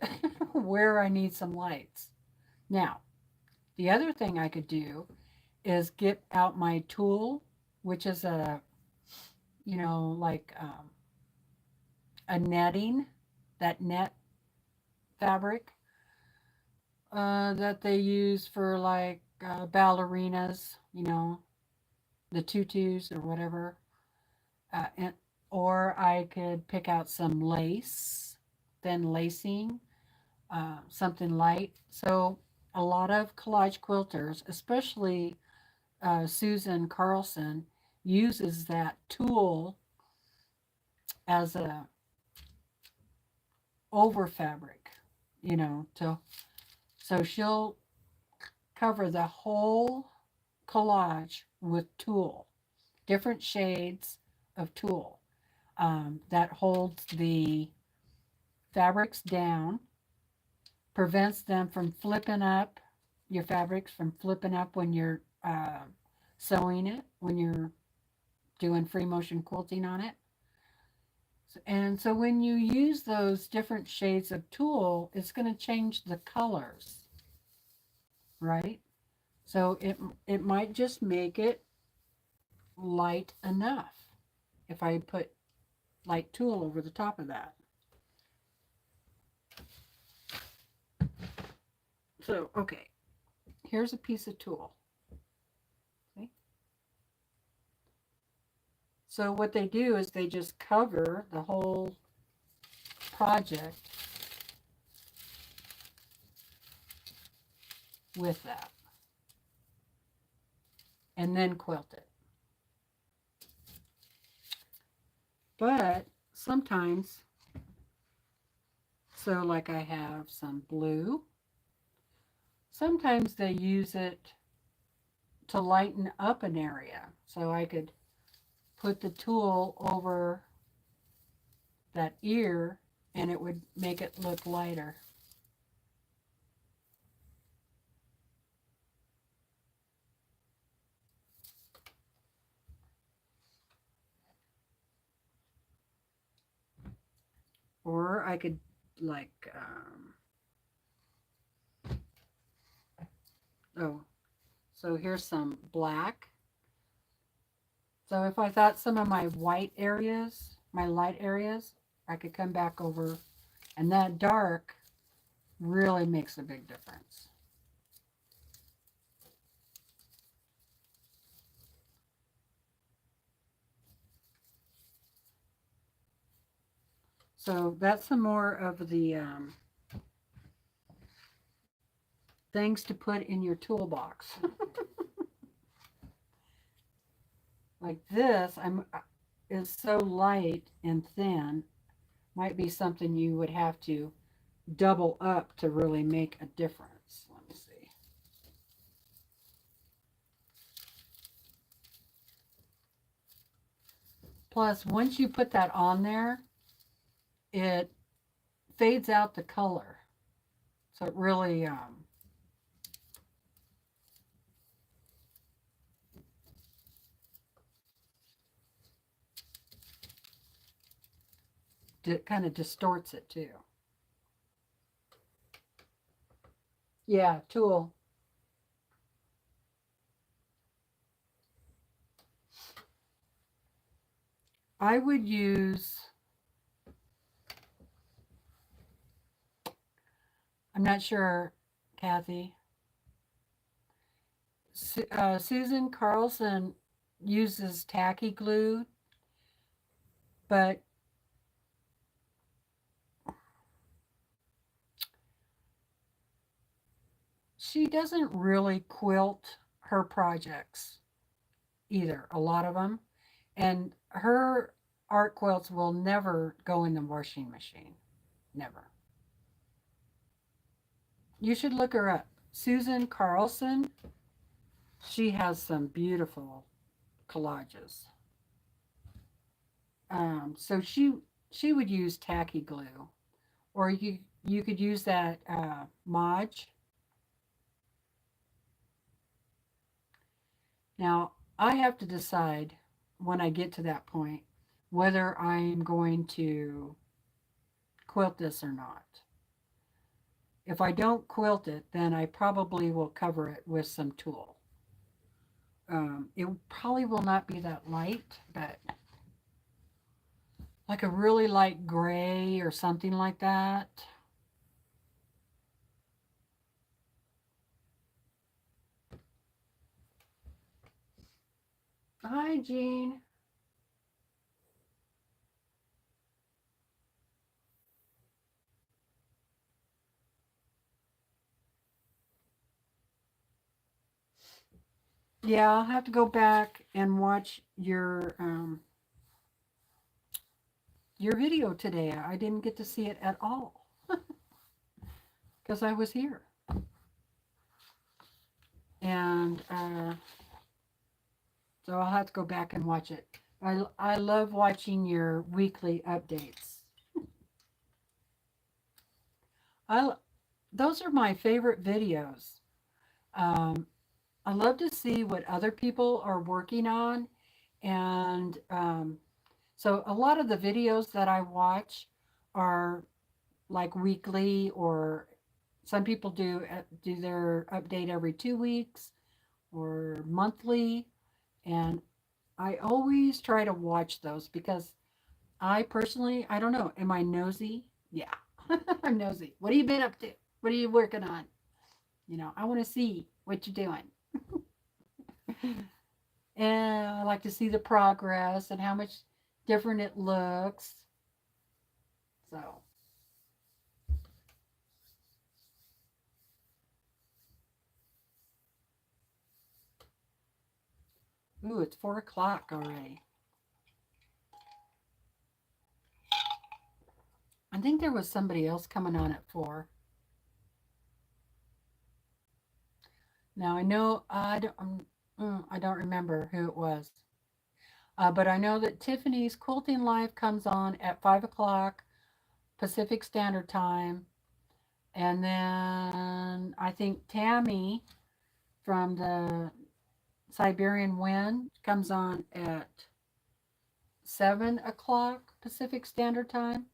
where I need some lights. Now, the other thing I could do is get out my tool, which is like a netting, that net fabric that they use for like ballerinas, the tutus or whatever. And, or I could pick out some lace, thin lacing, something light. So a lot of collage quilters, especially Susan Carlson, uses that tool as a over fabric, to so she'll cover the whole collage with tulle, different shades of tulle that holds the fabrics down, prevents them from flipping up, your fabrics from flipping up when you're sewing it, when you're doing free motion quilting on it. And so when you use those different shades of tulle, it's going to change the colors, right? So it might just make it light enough if I put light tulle over the top of that. So, okay, here's a piece of tulle. See? So what they do is they just cover the whole project with that and then quilt it. But sometimes, so like I have some blue, sometimes they use it to lighten up an area. So I could put the tulle over that ear and it would make it look lighter. Or I could like, oh, so here's some black. So if I thought some of my white areas, my light areas, I could come back over, and that dark really makes a big difference. So that's some more of the things to put in your toolbox. Like this, is so light and thin, might be something you would have to double up to really make a difference. Let me see. Plus, once you put that on there, it fades out the color. So it really, kind of distorts it too. Yeah, tulle. I would use, I'm not sure, Kathy. Susan Carlson uses tacky glue, but she doesn't really quilt her projects either, a lot of them. And her art quilts will never go in the washing machine. Never. You should look her up. Susan Carlson. She has some beautiful collages. So she would use tacky glue, or you could use that Mod. Now I have to decide when I get to that point whether I'm going to quilt this or not. If I don't quilt it, then I probably will cover it with some tulle. It probably will not be that light, but like a really light gray or something like that. Hi, Jean. Yeah, I'll have to go back and watch your video today. I didn't get to see it at all because I was here. And so I'll have to go back and watch it. I love watching your weekly updates. Those are my favorite videos. Um, I love to see what other people are working on. And so a lot of the videos that I watch are like weekly, or some people do their update every 2 weeks or monthly. And I always try to watch those because I personally, I don't know, am I nosy? Yeah, I'm nosy. What have you been up to? What are you working on? You know, I want to see what you're doing. And I like to see the progress and how much different it looks. So, ooh, it's 4 o'clock already. I think there was somebody else coming on at 4. Now I know I don't remember who it was, but I know that Tiffany's Quilting Live comes on at 5 o'clock Pacific Standard Time, and then I think Tammy from the Siberian Wind comes on at 7 o'clock Pacific Standard Time,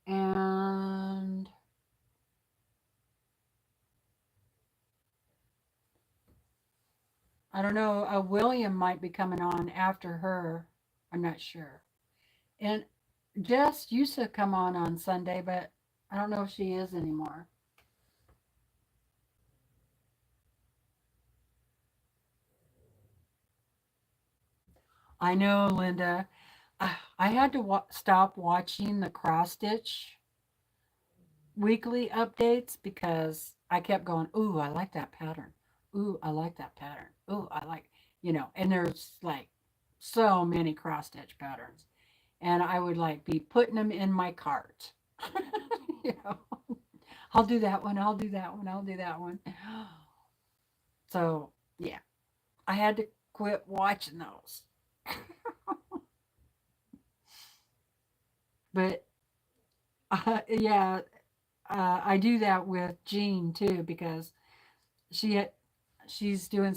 and I don't know. William might be coming on after her. I'm not sure. And Jess used to come on Sunday, but I don't know if she is anymore. I know, Linda. I had to stop watching the cross stitch weekly updates because I kept going, ooh, I like that pattern. Ooh, I like that pattern. Ooh, I like, and there's like so many cross stitch patterns. And I would like be putting them in my cart. you know, I'll do that one. I'll do that one. I'll do that one. So, yeah, I had to quit watching those. But yeah, I do that with Jean too because she she's doing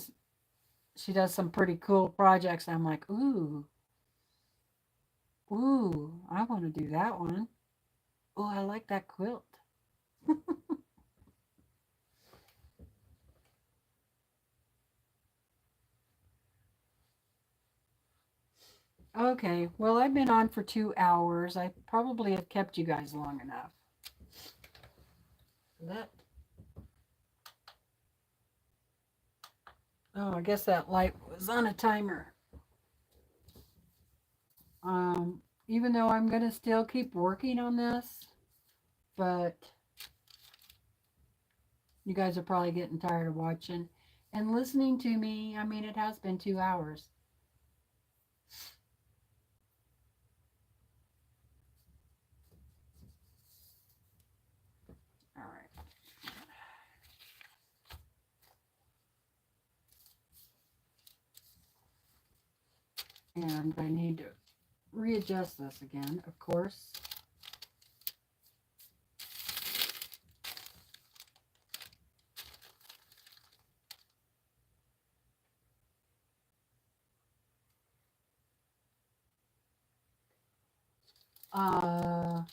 she does some pretty cool projects. I'm like, ooh, I want to do that one. Oh, I like that quilt. Okay, well, I've been on for 2 hours. I probably have kept you guys long enough. That I guess that light was on a timer. Even though I'm gonna still keep working on this, but you guys are probably getting tired of watching and listening to me. I mean, it has been 2 hours. All right. And I need to readjust this again, of course. Uh,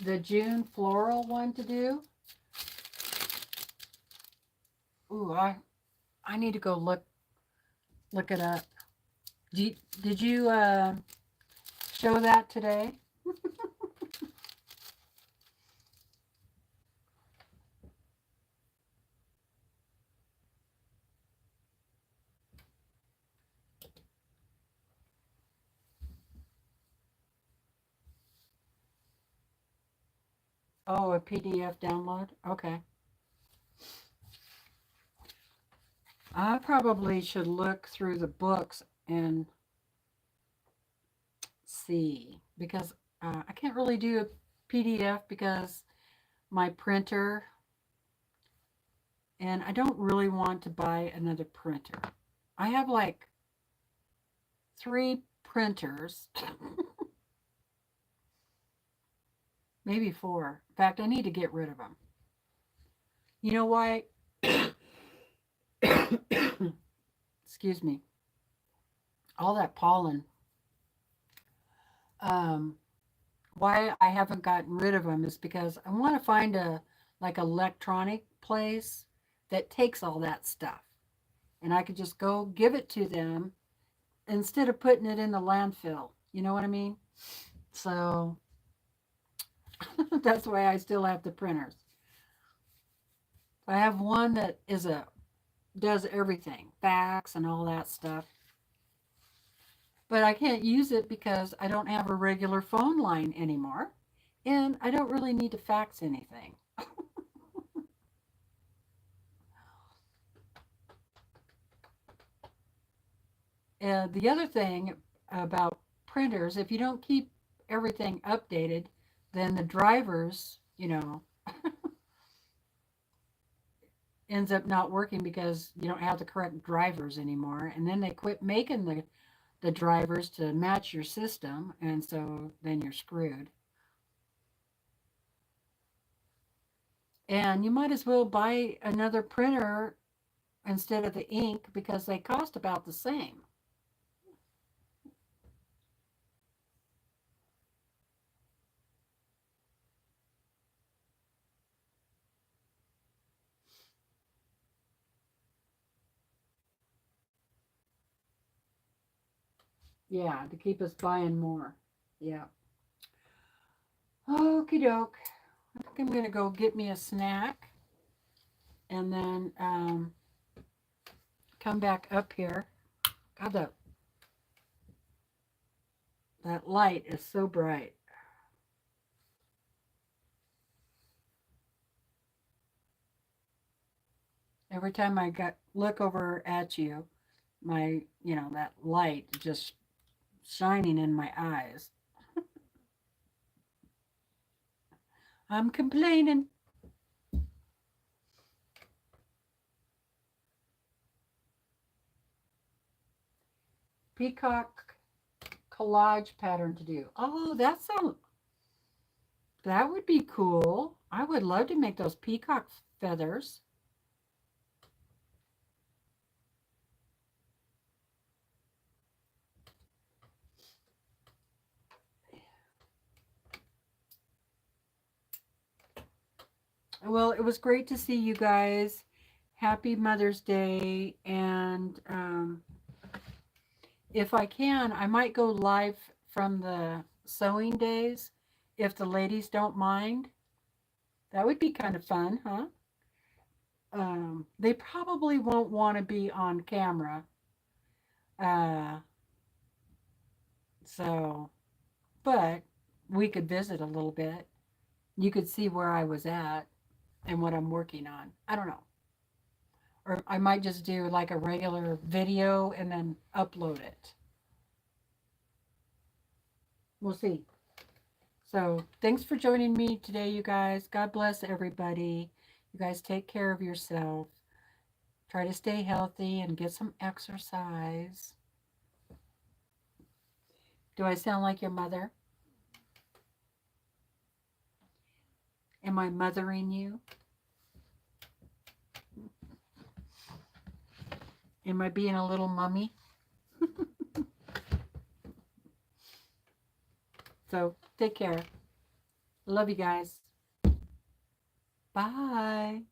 the June floral one to do. Ooh, I need to go look it up. Did you show that today? Oh, a PDF download? Okay. I probably should look through the books and see because I can't really do a PDF because my printer, and I don't really want to buy another printer. I have like 3 printers, maybe 4. In fact, I need to get rid of them. You know why? Excuse me. All that pollen. Um, why I haven't gotten rid of them is because I want to find a like electronic place that takes all that stuff, and I could just go give it to them instead of putting it in the landfill. You know what I mean? So that's why I still have the printers. I have one that does everything, fax and all that stuff. But I can't use it because I don't have a regular phone line anymore. And I don't really need to fax anything. And the other thing about printers, if you don't keep everything updated, then the drivers, ends up not working because you don't have the correct drivers anymore. And then they quit making the drivers to match your system. And so then you're screwed. And you might as well buy another printer instead of the ink because they cost about the same. Yeah, to keep us buying more. Yeah. Okie doke. I think I'm going to go get me a snack and then come back up here. God, that light is so bright. Every time I look over at you, that light just shining in my eyes. I'm complaining. Peacock collage pattern to do. Oh, that would be cool. I would love to make those peacock feathers. Well, it was great to see you guys. Happy Mother's Day. And if I can, I might go live from the sewing days if the ladies don't mind. That would be kind of fun, huh? They probably won't want to be on camera. Uh, so, but we could visit a little bit. You could see where I was at and what I'm working on. I don't know. Or I might just do like a regular video and then upload it. We'll see. So thanks for joining me today, you guys. God bless everybody. You guys take care of yourself. Try to stay healthy and get some exercise. Do I sound like your mother? Am I mothering you? Am I being a little mummy? So take care. Love you guys. Bye.